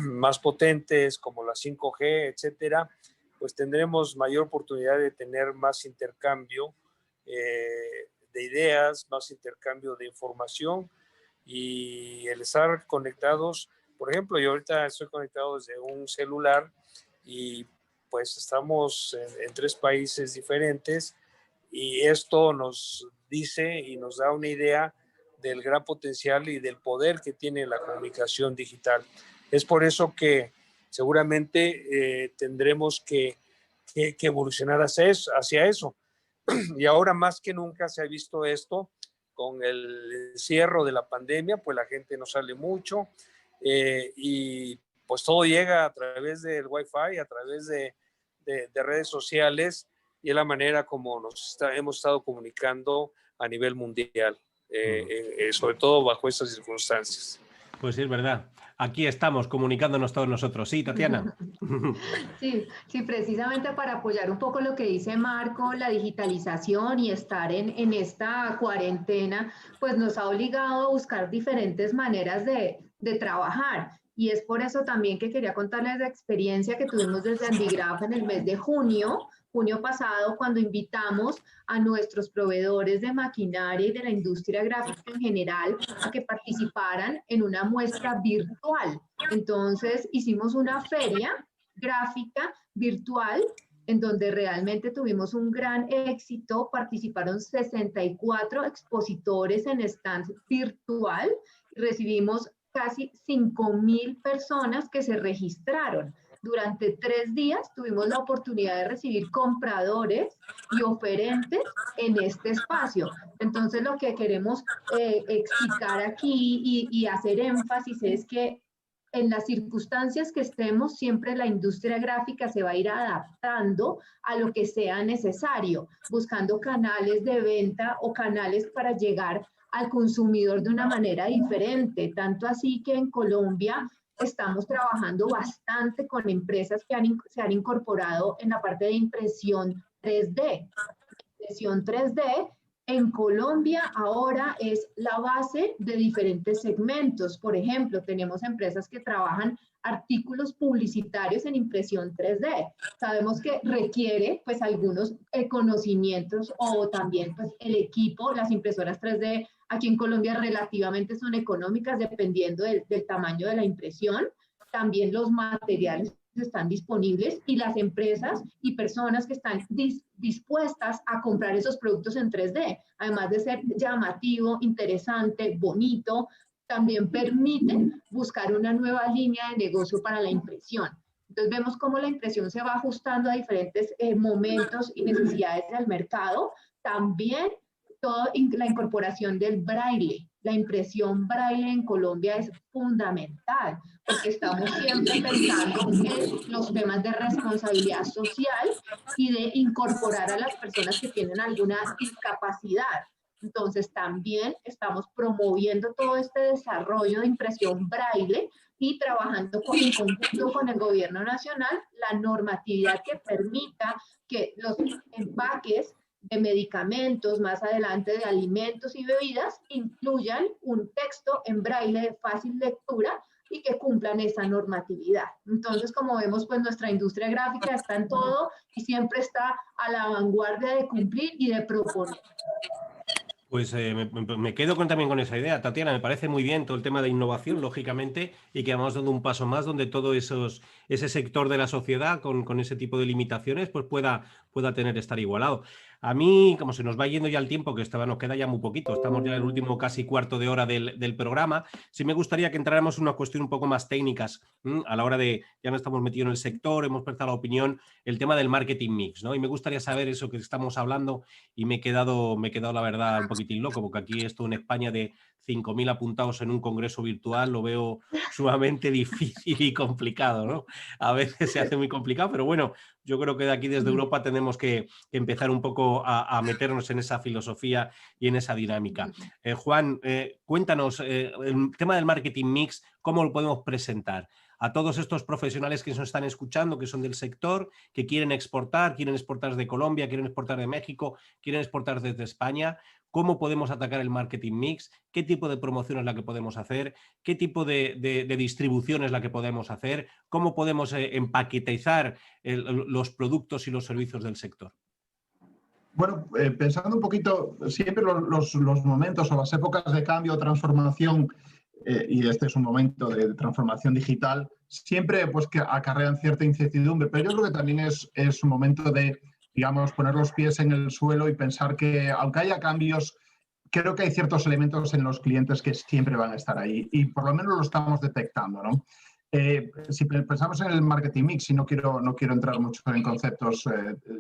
Speaker 2: más potentes como la 5G, etcétera, pues tendremos mayor oportunidad de tener más intercambio de ideas, más intercambio de información, y el estar conectados. Por ejemplo, yo ahorita estoy conectado desde un celular y pues estamos en 3 países diferentes, y esto nos dice y nos da una idea del gran potencial y del poder que tiene la comunicación digital. Es por eso que seguramente tendremos que evolucionar hacia eso. Y ahora más que nunca se ha visto esto con el encierro de la pandemia, pues la gente no sale mucho, y pues todo llega a través del Wi-Fi, a través de redes sociales, y es la manera como hemos estado comunicando a nivel mundial, sobre todo bajo estas circunstancias.
Speaker 1: Pues sí, es verdad. Aquí estamos comunicándonos todos nosotros. Sí, Tatiana.
Speaker 3: Sí, sí, precisamente para apoyar un poco lo que dice Marco, la digitalización y estar en esta cuarentena, pues nos ha obligado a buscar diferentes maneras de trabajar. Y es por eso también que quería contarles la experiencia que tuvimos desde Andigraph en el mes de junio pasado, cuando invitamos a nuestros proveedores de maquinaria y de la industria gráfica en general a que participaran en una muestra virtual. Entonces hicimos una feria gráfica virtual en donde realmente tuvimos un gran éxito. Participaron 64 expositores en stand virtual. Recibimos casi 5.000 personas que se registraron. Durante 3 días tuvimos la oportunidad de recibir compradores y oferentes en este espacio. Entonces, lo que queremos explicar aquí y hacer énfasis es que en las circunstancias que estemos, siempre la industria gráfica se va a ir adaptando a lo que sea necesario, buscando canales de venta o canales para llegar al consumidor de una manera diferente. Tanto así que en Colombia estamos trabajando bastante con empresas que se han incorporado en la parte de impresión 3D. Impresión 3D en Colombia ahora es la base de diferentes segmentos. Por ejemplo, tenemos empresas que trabajan artículos publicitarios en impresión 3D. Sabemos que requiere pues algunos conocimientos, o también pues el equipo. Las impresoras 3D aquí en Colombia relativamente son económicas dependiendo del tamaño de la impresión. También los materiales están disponibles, y las empresas y personas que están dispuestas a comprar esos productos en 3D, además de ser llamativo, interesante, bonito, también permiten buscar una nueva línea de negocio para la impresión. Entonces vemos cómo la impresión se va ajustando a diferentes momentos y necesidades del mercado. También toda la incorporación del braille. La impresión braille en Colombia es fundamental, porque estamos siempre pensando en los temas de responsabilidad social y de incorporar a las personas que tienen alguna discapacidad. Entonces también estamos promoviendo todo este desarrollo de impresión braille y trabajando en conjunto con el gobierno nacional la normatividad que permita que los empaques de medicamentos, más adelante de alimentos y bebidas, incluyan un texto en braille de fácil lectura y que cumplan esa normatividad. Entonces, como vemos, pues nuestra industria gráfica está en todo y siempre está a la vanguardia de cumplir y de proponer.
Speaker 1: Pues me quedo también con esa idea, Tatiana. Me parece muy bien todo el tema de innovación, lógicamente, y que vamos dando un paso más donde todo ese sector de la sociedad con ese tipo de limitaciones pues pueda estar igualado. A mí, como se nos va yendo ya el tiempo, que nos queda ya muy poquito, estamos ya en el último casi cuarto de hora del programa, sí me gustaría que entráramos en una cuestión un poco más técnicas, a la hora de, ya no estamos metidos en el sector, hemos prestado la opinión, el tema del marketing mix, ¿no? Y me gustaría saber eso que estamos hablando, y me he quedado la verdad un poquitín loco, porque aquí esto en España de 5.000 apuntados en un congreso virtual lo veo sumamente difícil y complicado, ¿no? A veces se hace muy complicado, pero bueno, yo creo que de aquí desde Europa tenemos que empezar un poco a meternos en esa filosofía y en esa dinámica. Juan, cuéntanos el tema del marketing mix, ¿cómo lo podemos presentar a todos estos profesionales que nos están escuchando, que son del sector, que quieren exportar desde Colombia, quieren exportar de México, quieren exportar desde España? ¿Cómo podemos atacar el marketing mix? ¿Qué tipo de promoción es la que podemos hacer? ¿Qué tipo de distribución es la que podemos hacer? ¿Cómo podemos empaquetizar los productos y los servicios del sector?
Speaker 4: Bueno, pensando un poquito, siempre los momentos o las épocas de cambio o transformación, y este es un momento de transformación digital, siempre pues que acarrean cierta incertidumbre, pero yo creo que también es un momento de, digamos, poner los pies en el suelo y pensar que aunque haya cambios, creo que hay ciertos elementos en los clientes que siempre van a estar ahí y por lo menos lo estamos detectando, ¿no? Si pensamos en el marketing mix, y no quiero entrar mucho en conceptos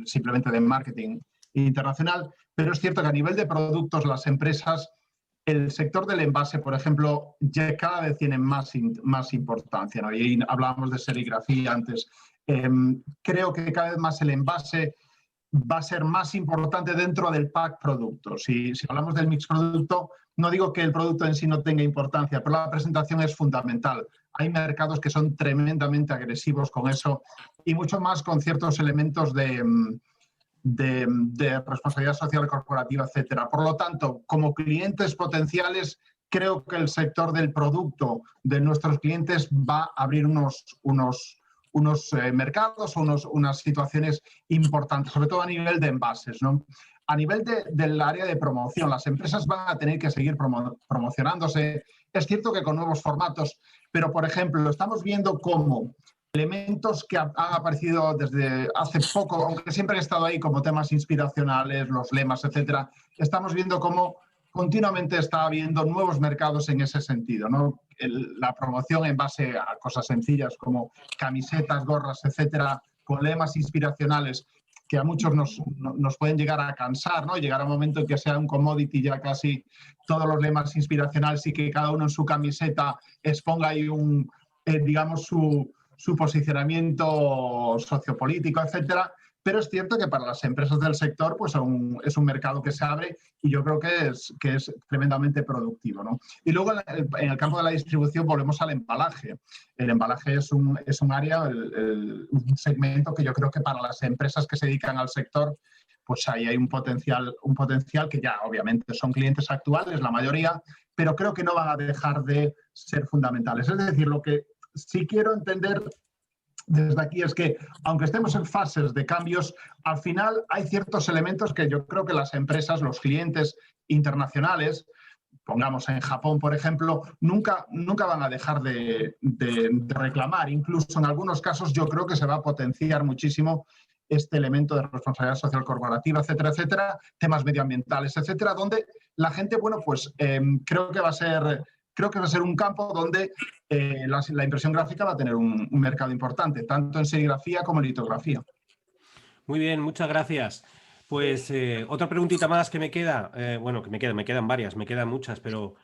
Speaker 4: simplemente de marketing internacional, pero es cierto que a nivel de productos las empresas, el sector del envase, por ejemplo, ya cada vez tiene más importancia, ¿no? Y hablábamos de serigrafía antes. Creo que cada vez más el envase va a ser más importante dentro del pack producto. Si hablamos del mix producto, no digo que el producto en sí no tenga importancia, pero la presentación es fundamental. Hay mercados que son tremendamente agresivos con eso y mucho más con ciertos elementos de responsabilidad social corporativa, etcétera. Por lo tanto, como clientes potenciales, creo que el sector del producto de nuestros clientes va a abrir unos mercados o unas situaciones importantes, sobre todo a nivel de envases, ¿no? A nivel del área de promoción, las empresas van a tener que seguir promocionándose. Es cierto que con nuevos formatos, pero, por ejemplo, estamos viendo cómo elementos que han aparecido desde hace poco, aunque siempre han estado ahí como temas inspiracionales, los lemas, etcétera, estamos viendo cómo continuamente está habiendo nuevos mercados en ese sentido, ¿no? La promoción en base a cosas sencillas como camisetas, gorras, etcétera, con lemas inspiracionales que a muchos nos pueden llegar a cansar, ¿no? Llegar a un momento en que sea un commodity ya casi todos los lemas inspiracionales y que cada uno en su camiseta exponga ahí digamos, su posicionamiento sociopolítico, etcétera. Pero es cierto que para las empresas del sector pues es un mercado que se abre y yo creo que es tremendamente productivo, ¿no? Y luego en el campo de la distribución volvemos al embalaje. El embalaje es un área, un segmento que yo creo que para las empresas que se dedican al sector pues ahí hay un potencial que ya obviamente son clientes actuales, la mayoría, pero creo que no van a dejar de ser fundamentales. Es decir, lo que sí quiero entender desde aquí es que, aunque estemos en fases de cambios, al final hay ciertos elementos que yo creo que las empresas, los clientes internacionales, pongamos en Japón, por ejemplo, nunca van a dejar de reclamar. Incluso en algunos casos yo creo que se va a potenciar muchísimo este elemento de responsabilidad social corporativa, etcétera, etcétera, temas medioambientales, etcétera, donde la gente, bueno, pues creo que va a ser un campo donde la impresión gráfica va a tener un mercado importante, tanto en serigrafía como en litografía.
Speaker 1: Muy bien, muchas gracias. Pues otra preguntita más que me queda, bueno, me quedan varias, me quedan muchas, pero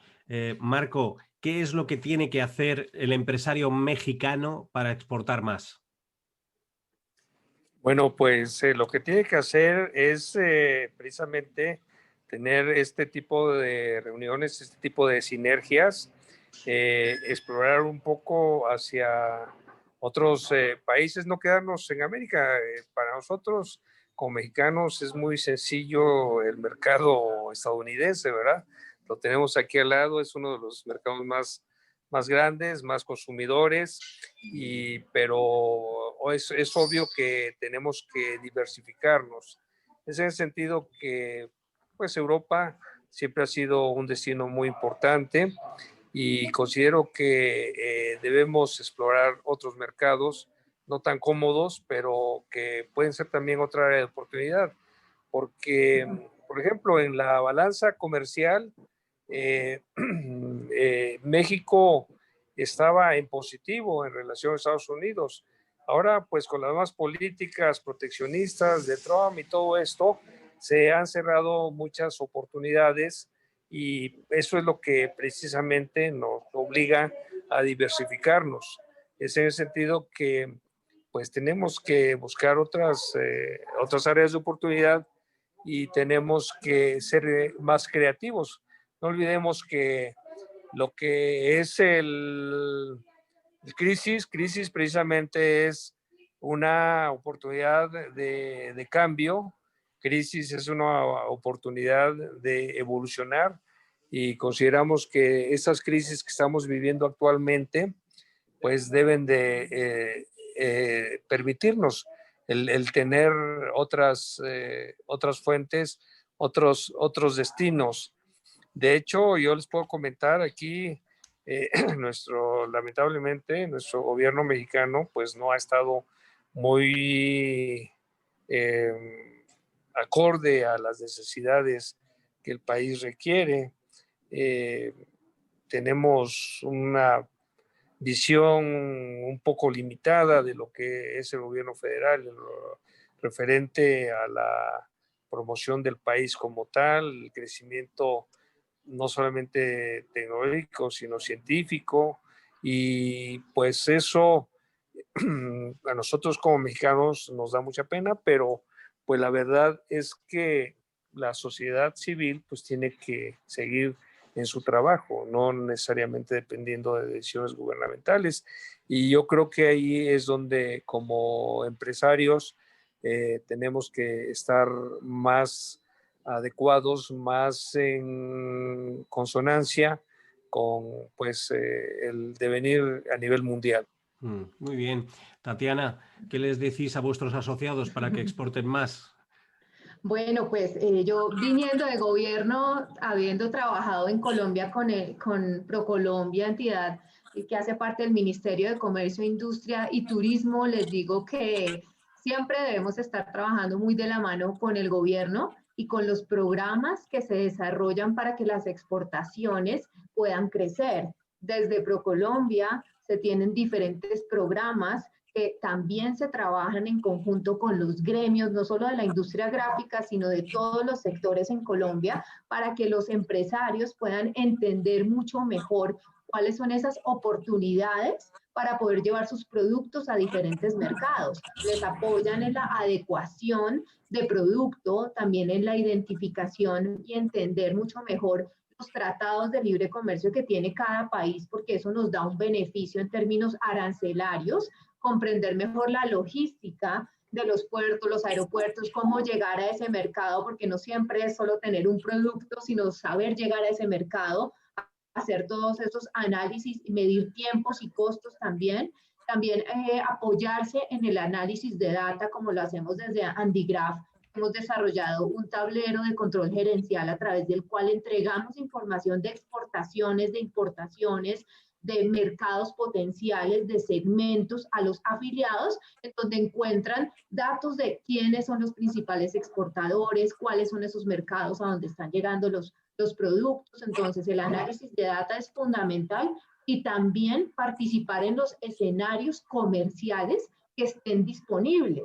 Speaker 1: Marco, ¿qué es lo que tiene que hacer el empresario mexicano para exportar más?
Speaker 2: Bueno, pues lo que tiene que hacer es precisamente tener este tipo de reuniones, este tipo de sinergias, explorar un poco hacia otros países, no quedarnos en América. Para nosotros, como mexicanos, es muy sencillo el mercado estadounidense, ¿verdad? Lo tenemos aquí al lado, es uno de los mercados más grandes, más consumidores, pero es obvio que tenemos que diversificarnos. Es en el sentido que pues Europa siempre ha sido un destino muy importante y considero que debemos explorar otros mercados no tan cómodos, pero que pueden ser también otra área de oportunidad, porque, por ejemplo, en la balanza comercial, México estaba en positivo en relación a Estados Unidos. Ahora, pues con las nuevas políticas proteccionistas de Trump y todo esto, se han cerrado muchas oportunidades y eso es lo que precisamente nos obliga a diversificarnos. Es en el sentido que pues tenemos que buscar otras áreas de oportunidad y tenemos que ser más creativos. No olvidemos que lo que es el crisis precisamente es una oportunidad de cambio. Crisis es una oportunidad de evolucionar y consideramos que esas crisis que estamos viviendo actualmente pues deben de permitirnos el tener otras fuentes, otros destinos. De hecho, yo les puedo comentar aquí, lamentablemente, nuestro gobierno mexicano pues no ha estado muy acorde a las necesidades que el país requiere. Tenemos una visión un poco limitada de lo que es el gobierno federal, en lo referente a la promoción del país como tal, el crecimiento no solamente tecnológico, sino científico, y pues eso a nosotros como mexicanos nos da mucha pena, pero pues la verdad es que la sociedad civil pues tiene que seguir en su trabajo, no necesariamente dependiendo de decisiones gubernamentales. Y yo creo que ahí es donde como empresarios tenemos que estar más adecuados, más en consonancia con pues, el devenir a nivel mundial.
Speaker 1: Muy bien. Tatiana, ¿qué les decís a vuestros asociados para que exporten más?
Speaker 3: Bueno, pues yo viniendo de gobierno, habiendo trabajado en Colombia con Procolombia, entidad que hace parte del Ministerio de Comercio, Industria y Turismo, les digo que siempre debemos estar trabajando muy de la mano con el gobierno y con los programas que se desarrollan para que las exportaciones puedan crecer. Desde Procolombia se tienen diferentes programas que también se trabajan en conjunto con los gremios, no solo de la industria gráfica, sino de todos los sectores en Colombia, para que los empresarios puedan entender mucho mejor cuáles son esas oportunidades para poder llevar sus productos a diferentes mercados. Les apoyan en la adecuación de producto, también en la identificación y entender mucho mejor los tratados de libre comercio que tiene cada país, porque eso nos da un beneficio en términos arancelarios, comprender mejor la logística de los puertos, los aeropuertos, cómo llegar a ese mercado, porque no siempre es solo tener un producto, sino saber llegar a ese mercado, hacer todos esos análisis y medir tiempos y costos también. También apoyarse en el análisis de data, como lo hacemos desde Andigraph. Hemos desarrollado un tablero de control gerencial a través del cual entregamos información de exportaciones, de importaciones, de mercados potenciales, de segmentos a los afiliados, en donde encuentran datos de quiénes son los principales exportadores, cuáles son esos mercados a donde están llegando los productos. Entonces, el análisis de data es fundamental y también participar en los escenarios comerciales que estén disponibles,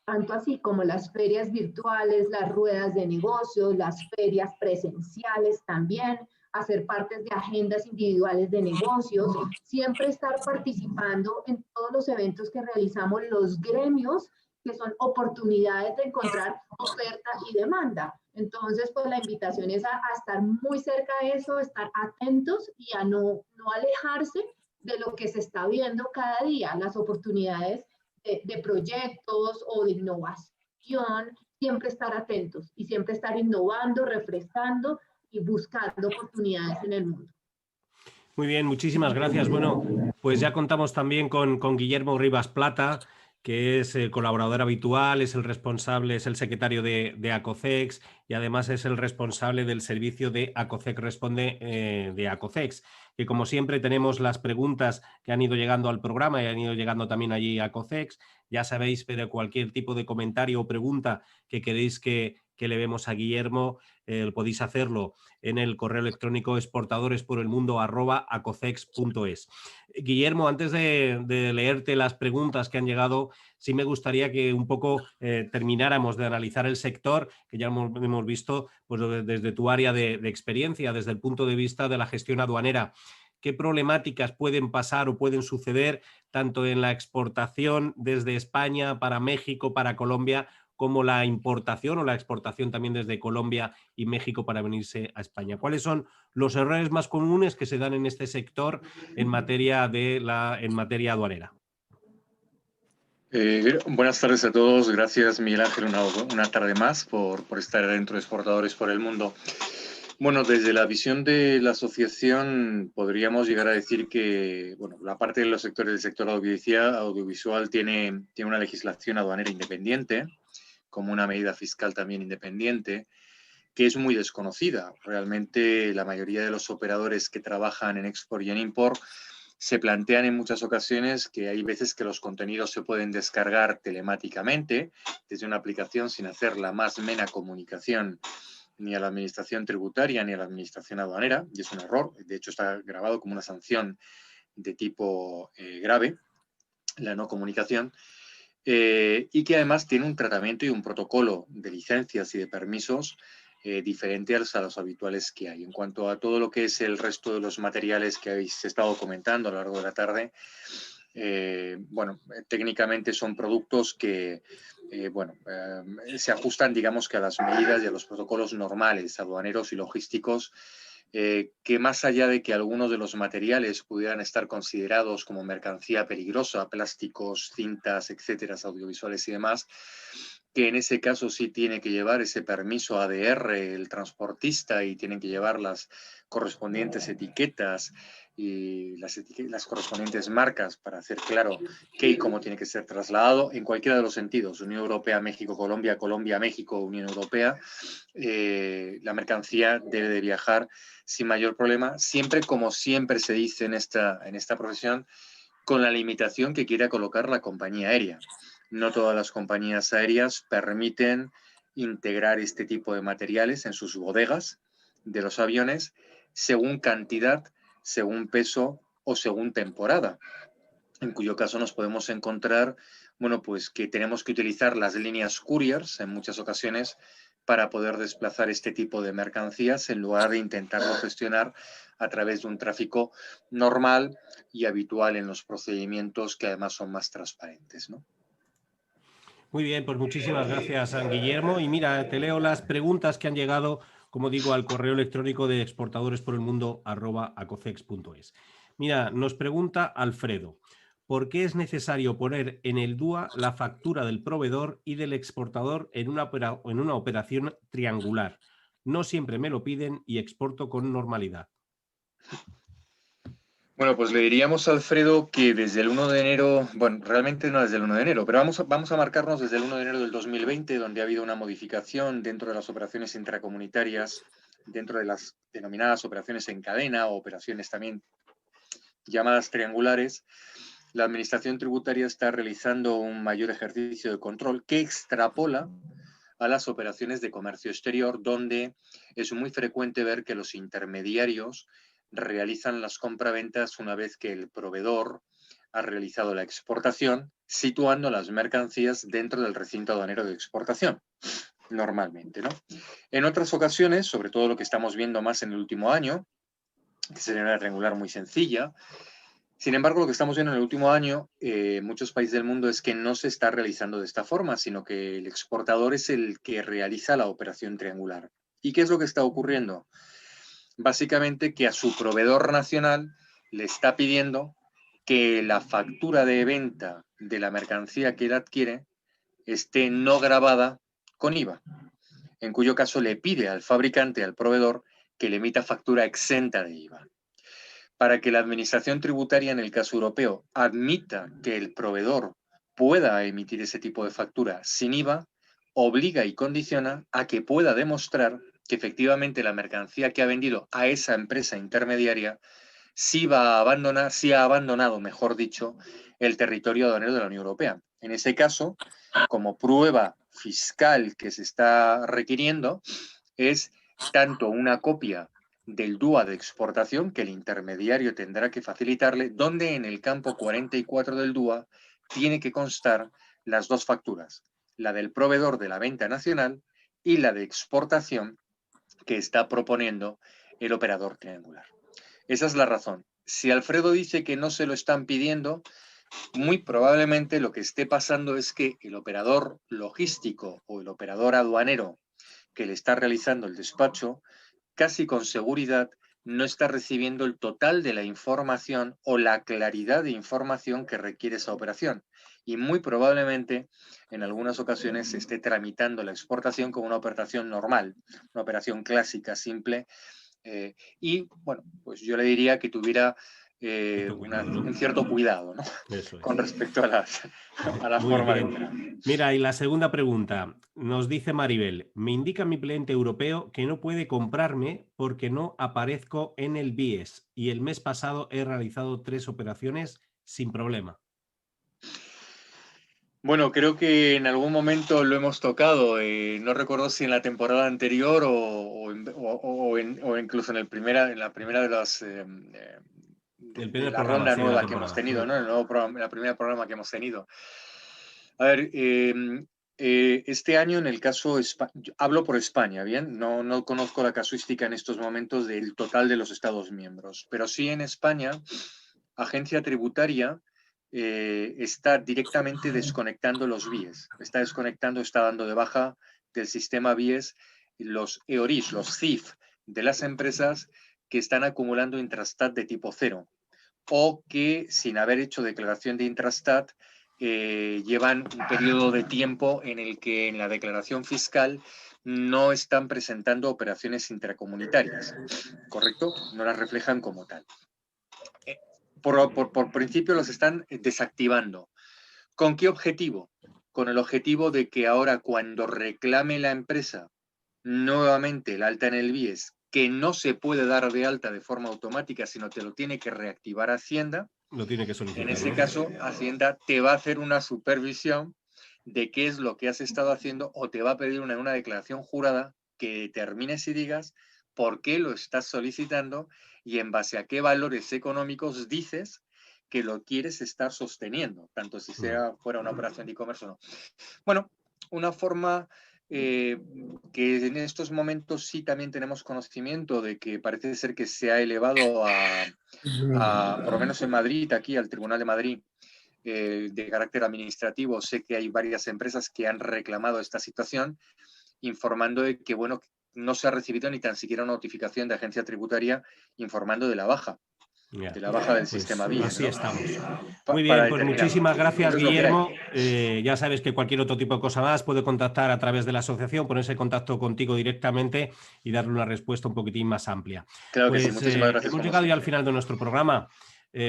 Speaker 3: tanto así como las ferias virtuales, las ruedas de negocios, las ferias presenciales también, hacer partes de agendas individuales de negocios, siempre estar participando en todos los eventos que realizamos los gremios, que son oportunidades de encontrar oferta y demanda. Entonces, pues la invitación es a estar muy cerca de eso, estar atentos y a no alejarse de lo que se está viendo cada día, las oportunidades de proyectos o de innovación, siempre estar atentos y siempre estar innovando, refrescando y buscando oportunidades en el mundo.
Speaker 1: Muy bien, muchísimas gracias. Bueno, pues ya contamos también con Guillermo Rivas Plata, que es colaborador habitual, es el responsable, es el secretario de ACOCEX y además es el responsable del servicio de ACOCEX Responde de ACOCEX, que como siempre tenemos las preguntas que han ido llegando al programa y han ido llegando también allí a ACOCEX. Ya sabéis, pero cualquier tipo de comentario o pregunta que queréis que le vemos a Guillermo, podéis hacerlo en el correo electrónico exportadoresporelmundo@acocex.es. Guillermo, antes de leerte las preguntas que han llegado, sí me gustaría que un poco termináramos de analizar el sector, que ya hemos visto pues, desde tu área de experiencia, desde el punto de vista de la gestión aduanera. qué problemáticas pueden pasar o pueden suceder tanto en la exportación desde España para México, para Colombia, como la importación o la exportación también desde Colombia y México para venirse a España. ¿Cuáles son los errores más comunes que se dan en este sector en materia aduanera?
Speaker 5: Buenas tardes a todos. Gracias, Miguel Ángel, una tarde más por estar dentro de Exportadores por el Mundo. Bueno, desde la visión de la asociación podríamos llegar a decir que la parte de los sectores del sector audiovisual tiene una legislación aduanera independiente, como una medida fiscal también independiente, que es muy desconocida. Realmente la mayoría de los operadores que trabajan en export y en import se plantean en muchas ocasiones que hay veces que los contenidos se pueden descargar telemáticamente desde una aplicación sin hacer la más mena comunicación ni a la administración tributaria ni a la administración aduanera, y es un error. De hecho, está grabado como una sanción de tipo grave, la no comunicación, y que además tiene un tratamiento y un protocolo de licencias y de permisos diferente a los habituales que hay. En cuanto a todo lo que es el resto de los materiales que habéis estado comentando a lo largo de la tarde, técnicamente son productos que se ajustan, digamos, que a las medidas y a los protocolos normales, aduaneros y logísticos, que más allá de que algunos de los materiales pudieran estar considerados como mercancía peligrosa, plásticos, cintas, etcétera, audiovisuales y demás, que en ese caso sí tiene que llevar ese permiso ADR el transportista y tienen que llevar las correspondientes etiquetas y las correspondientes marcas para hacer claro qué y cómo tiene que ser trasladado en cualquiera de los sentidos, Unión Europea, México, Colombia, Colombia, México, Unión Europea. La mercancía debe de viajar sin mayor problema, siempre, como siempre se dice en esta profesión, con la limitación que quiera colocar la compañía aérea. No todas las compañías aéreas permiten integrar este tipo de materiales en sus bodegas de los aviones según cantidad, según peso o según temporada, en cuyo caso nos podemos encontrar, pues que tenemos que utilizar las líneas couriers en muchas ocasiones para poder desplazar este tipo de mercancías en lugar de intentarlo gestionar a través de un tráfico normal y habitual en los procedimientos que además son más transparentes, ¿no?
Speaker 1: Muy bien, pues muchísimas gracias, San Guillermo. Y mira, te leo las preguntas que han llegado, como digo, al correo electrónico de exportadoresporelmundo@acocex.es. Mira, nos pregunta Alfredo, ¿por qué es necesario poner en el DUA la factura del proveedor y del exportador en una operación triangular? No siempre me lo piden y exporto con normalidad.
Speaker 5: Bueno, pues le diríamos a Alfredo que desde el 1 de enero, realmente no desde el 1 de enero, pero vamos a marcarnos desde el 1 de enero del 2020, donde ha habido una modificación dentro de las operaciones intracomunitarias, dentro de las denominadas operaciones en cadena o operaciones también llamadas triangulares. La Administración Tributaria está realizando un mayor ejercicio de control que extrapola a las operaciones de comercio exterior, donde es muy frecuente ver que los intermediarios realizan las compraventas una vez que el proveedor ha realizado la exportación, situando las mercancías dentro del recinto aduanero de exportación, normalmente, ¿no? En otras ocasiones, sobre todo lo que estamos viendo más en el último año, que sería una triangular muy sencilla. Sin embargo, lo que estamos viendo en el último año en muchos países del mundo es que no se está realizando de esta forma, sino que el exportador es el que realiza la operación triangular. ¿Y qué es lo que está ocurriendo? Básicamente que a su proveedor nacional le está pidiendo que la factura de venta de la mercancía que él adquiere esté no grabada con IVA, en cuyo caso le pide al fabricante, al proveedor, que le emita factura exenta de IVA. Para que la Administración Tributaria, en el caso europeo, admita que el proveedor pueda emitir ese tipo de factura sin IVA, obliga y condiciona a que pueda demostrar que efectivamente la mercancía que ha vendido a esa empresa intermediaria sí ha abandonado, mejor dicho, el territorio aduanero de la Unión Europea. En ese caso, como prueba fiscal que se está requiriendo, es tanto una copia del DUA de exportación que el intermediario tendrá que facilitarle, donde en el campo 44 del DUA tiene que constar las dos facturas, la del proveedor de la venta nacional y la de exportación que está proponiendo el operador triangular. Esa es la razón. si Alfredo dice que no se lo están pidiendo, muy probablemente lo que esté pasando es que el operador logístico o el operador aduanero que le está realizando el despacho, casi con seguridad no está recibiendo el total de la información o la claridad de información que requiere esa operación. Y muy probablemente en algunas ocasiones se esté tramitando la exportación como una operación normal, una operación clásica, simple. Y bueno, pues yo le diría que tuviera un cierto cuidado, ¿no?
Speaker 1: Eso es.
Speaker 5: Con respecto a la
Speaker 1: Muy
Speaker 5: forma de
Speaker 1: bien.
Speaker 5: operar.
Speaker 1: Mira, y la segunda pregunta. Nos dice Maribel, me indica mi cliente europeo que no puede comprarme porque no aparezco en el BIES y el mes pasado he realizado 3 operaciones sin problema.
Speaker 5: Bueno, creo que en algún momento lo hemos tocado. No recuerdo si en la temporada anterior o incluso en la primera de las
Speaker 1: El
Speaker 5: de
Speaker 1: primer
Speaker 5: la
Speaker 1: programa,
Speaker 5: ronda
Speaker 1: sí, de la
Speaker 5: nueva que hemos
Speaker 1: temporada.
Speaker 5: tenido, ¿no? El nuevo programa, la primera programa que hemos tenido. A ver, este año en el caso, hablo por España, ¿bien? No conozco la casuística en estos momentos del total de los Estados miembros, pero sí en España, agencia tributaria está directamente desconectando los BIES, está desconectando, está dando de baja del sistema BIES los EORIS, los CIF de las empresas que están acumulando Intrastat de tipo 0 o que sin haber hecho declaración de Intrastat llevan un periodo de tiempo en el que en la declaración fiscal no están presentando operaciones intracomunitarias, ¿correcto? No las reflejan como tal. Por principio los están desactivando. ¿Con qué objetivo? Con el objetivo de que ahora cuando reclame la empresa nuevamente el alta en el BIES, que no se puede dar de alta de forma automática, sino te lo tiene que reactivar Hacienda.
Speaker 1: Lo tiene que solicitar.
Speaker 5: En ese
Speaker 1: ¿no?
Speaker 5: caso, Hacienda te va a hacer una supervisión de qué es lo que has estado haciendo o te va a pedir una declaración jurada que determines y digas por qué lo estás solicitando y en base a qué valores económicos dices que lo quieres estar sosteniendo, tanto si fuera una operación de e-commerce o no. Bueno, una forma que en estos momentos sí también tenemos conocimiento de que parece ser que se ha elevado por lo menos en Madrid, aquí al Tribunal de Madrid, de carácter administrativo. Sé que hay varias empresas que han reclamado esta situación, informando de que, bueno, no se ha recibido ni tan siquiera una notificación de agencia tributaria informando de la baja.
Speaker 1: Ya.
Speaker 5: De la baja del
Speaker 1: Pues
Speaker 5: sistema BIES,
Speaker 1: así
Speaker 5: ¿no?
Speaker 1: estamos.
Speaker 5: Muy
Speaker 1: Muy bien, pues muchísimas gracias,
Speaker 5: es lo que
Speaker 1: Guillermo. Ya sabes que cualquier otro tipo de cosa más puede contactar a través de la asociación, ponerse en contacto contigo directamente y darle una respuesta un poquitín más amplia.
Speaker 5: Claro
Speaker 1: pues,
Speaker 5: que sí, muchísimas gracias.
Speaker 1: Hemos llegado ya al final de nuestro programa.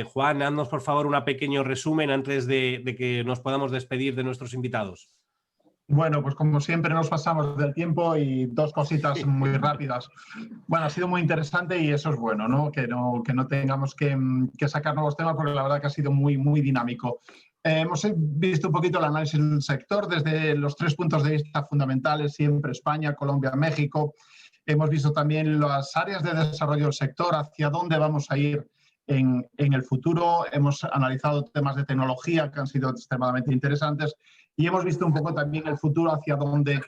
Speaker 1: Juan, haznos por favor un pequeño resumen antes de que nos podamos despedir de nuestros invitados.
Speaker 4: Bueno, pues como siempre nos pasamos del tiempo y 2 cositas muy rápidas. Bueno, ha sido muy interesante y eso es bueno, ¿no? Que no tengamos que sacar nuevos temas porque la verdad que ha sido muy, muy dinámico. Hemos visto un poquito el análisis del sector desde los 3 puntos de vista fundamentales, siempre España, Colombia, México. Hemos visto también las áreas de desarrollo del sector, hacia dónde vamos a ir en el futuro. Hemos analizado temas de tecnología que han sido extremadamente interesantes y hemos visto un poco también el futuro hacia dónde,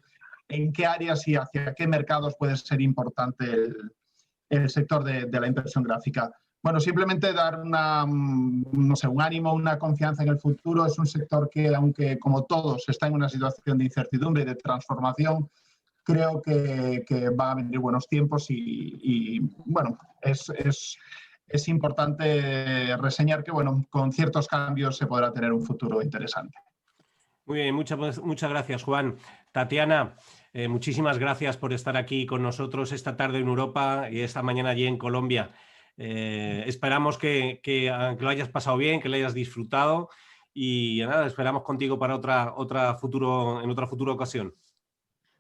Speaker 4: en qué áreas y hacia qué mercados puede ser importante el sector de la impresión gráfica. Bueno, simplemente dar un ánimo, una confianza en el futuro. Es un sector que, aunque como todos está en una situación de incertidumbre y de transformación, creo que va a venir buenos tiempos y bueno, es importante reseñar que, bueno, con ciertos cambios se podrá tener un futuro interesante.
Speaker 1: Muy bien, muchas gracias, Juan. Tatiana, muchísimas gracias por estar aquí con nosotros esta tarde en Europa y esta mañana allí en Colombia. Esperamos que lo hayas pasado bien, que lo hayas disfrutado y nada, esperamos contigo para en otra futura ocasión.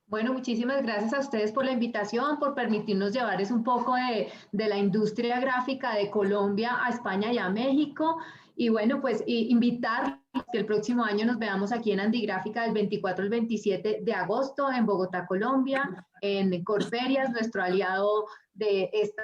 Speaker 3: Bueno, muchísimas gracias a ustedes por la invitación, por permitirnos llevarles un poco de la industria gráfica de Colombia a España y a México. Y bueno, pues invitarlos que el próximo año nos veamos aquí en Andigráfica del 24 al 27 de agosto en Bogotá, Colombia, en Corferias, nuestro aliado de esta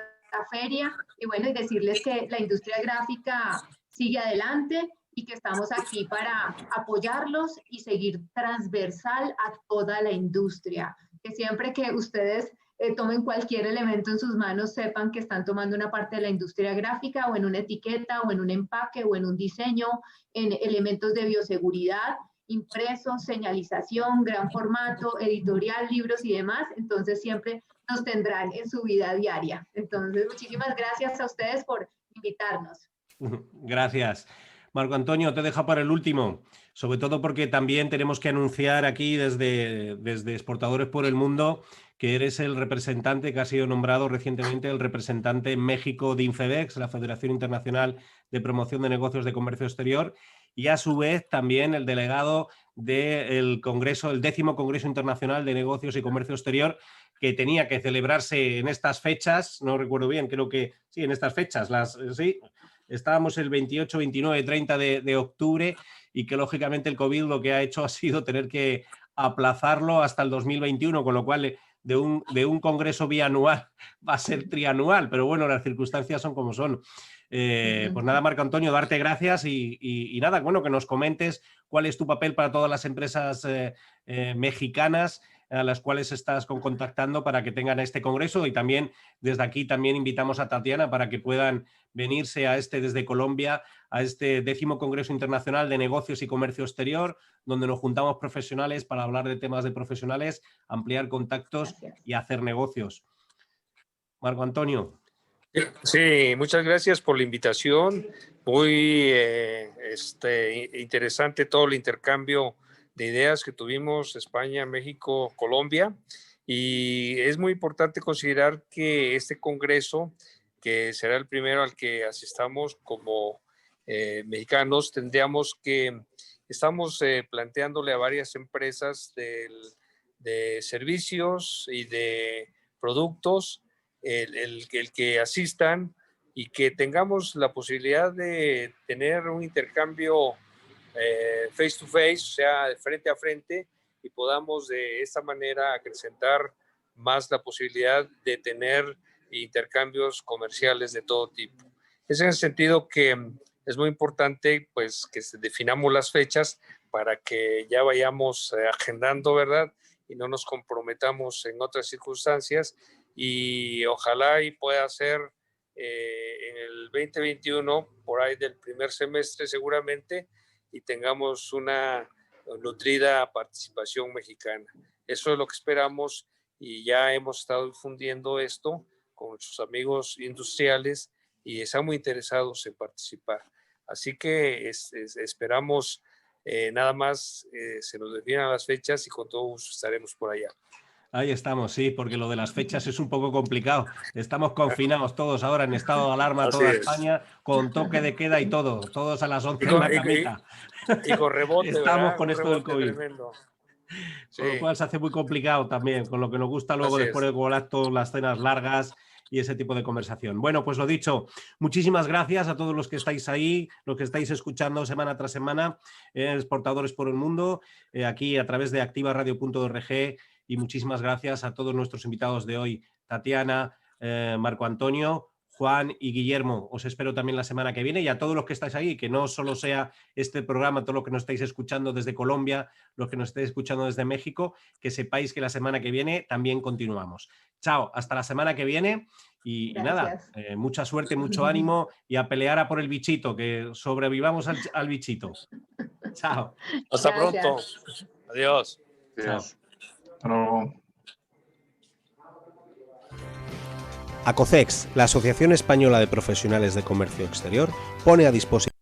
Speaker 3: feria. Y bueno, y decirles que la industria gráfica sigue adelante y que estamos aquí para apoyarlos y seguir transversal a toda la industria. Que siempre que ustedes tomen cualquier elemento en sus manos, sepan que están tomando una parte de la industria gráfica o en una etiqueta o en un empaque o en un diseño, en elementos de bioseguridad, impresos, señalización, gran formato, editorial, libros y demás. Entonces siempre nos tendrán en su vida diaria. Entonces muchísimas gracias a ustedes por invitarnos.
Speaker 1: Gracias. Marco Antonio, te dejo para el último, sobre todo porque también tenemos que anunciar aquí desde Exportadores por el Mundo que eres el representante que ha sido nombrado recientemente el representante en México de INFEDEX, la Federación Internacional de Promoción de Negocios de Comercio Exterior, y a su vez también el delegado del Congreso, el 10º Congreso Internacional de Negocios y Comercio Exterior, que tenía que celebrarse en estas fechas, no recuerdo bien, creo que sí, en estas fechas, sí. Estábamos el 28, 29, 30 de octubre y que lógicamente el COVID lo que ha hecho ha sido tener que aplazarlo hasta el 2021, con lo cual de un congreso bianual va a ser trianual, pero bueno, las circunstancias son como son. Pues nada, Marco Antonio, darte gracias y nada, bueno, que nos comentes cuál es tu papel para todas las empresas mexicanas a las cuales estás contactando para que tengan este congreso, y también desde aquí también invitamos a Tatiana para que puedan venirse desde Colombia a este 10º Congreso Internacional de Negocios y Comercio Exterior, donde nos juntamos profesionales para hablar de temas de profesionales, ampliar contactos y hacer negocios. Marco Antonio.
Speaker 2: Sí, muchas gracias por la invitación. Muy interesante todo el intercambio de ideas que tuvimos España, México, Colombia, y es muy importante considerar que este congreso, que será el primero al que asistamos como mexicanos, estamos planteándole a varias empresas de servicios y de productos el que asistan y que tengamos la posibilidad de tener un intercambio face to face, o sea, de frente a frente, y podamos de esta manera acrecentar más la posibilidad de tener intercambios comerciales de todo tipo. Es en el sentido que es muy importante pues que definamos las fechas para que ya vayamos agendando, ¿verdad? Y no nos comprometamos en otras circunstancias, y ojalá y pueda ser en el 2021, por ahí del primer semestre seguramente, y tengamos una nutrida participación mexicana. Eso es lo que esperamos, y ya hemos estado difundiendo esto con nuestros amigos industriales y están muy interesados en participar. Así que esperamos nada más se nos definan las fechas y con todo gusto estaremos por allá.
Speaker 1: Ahí estamos, sí, porque lo de las fechas es un poco complicado. Estamos confinados todos ahora en estado de alarma, toda España, con toque de queda y todo, todos a las 11 en la camita.
Speaker 2: Y con rebote,
Speaker 1: estamos
Speaker 2: ¿verdad?
Speaker 1: con esto del COVID.
Speaker 2: Tremendo. Sí.
Speaker 1: Con lo cual se hace muy complicado también, con lo que nos gusta luego después del Golato, las cenas largas y ese tipo de conversación. Bueno, pues lo dicho, muchísimas gracias a todos los que estáis ahí, los que estáis escuchando semana tras semana, Exportadores por el Mundo, aquí a través de activaradio.org, y muchísimas gracias a todos nuestros invitados de hoy, Tatiana, Marco Antonio, Juan y Guillermo. Os espero también la semana que viene, y a todos los que estáis ahí, que no solo sea este programa, todo lo que nos estáis escuchando desde Colombia, los que nos estáis escuchando desde México, que sepáis que la semana que viene también continuamos. Chao, hasta la semana que viene y nada, mucha suerte, mucho ánimo y a pelear a por el bichito, que sobrevivamos al bichito. Chao.
Speaker 2: Hasta pronto. Adiós.
Speaker 1: Chao.
Speaker 4: Hasta luego.
Speaker 1: ACOCEX, la Asociación Española de Profesionales de Comercio Exterior, pone a disposición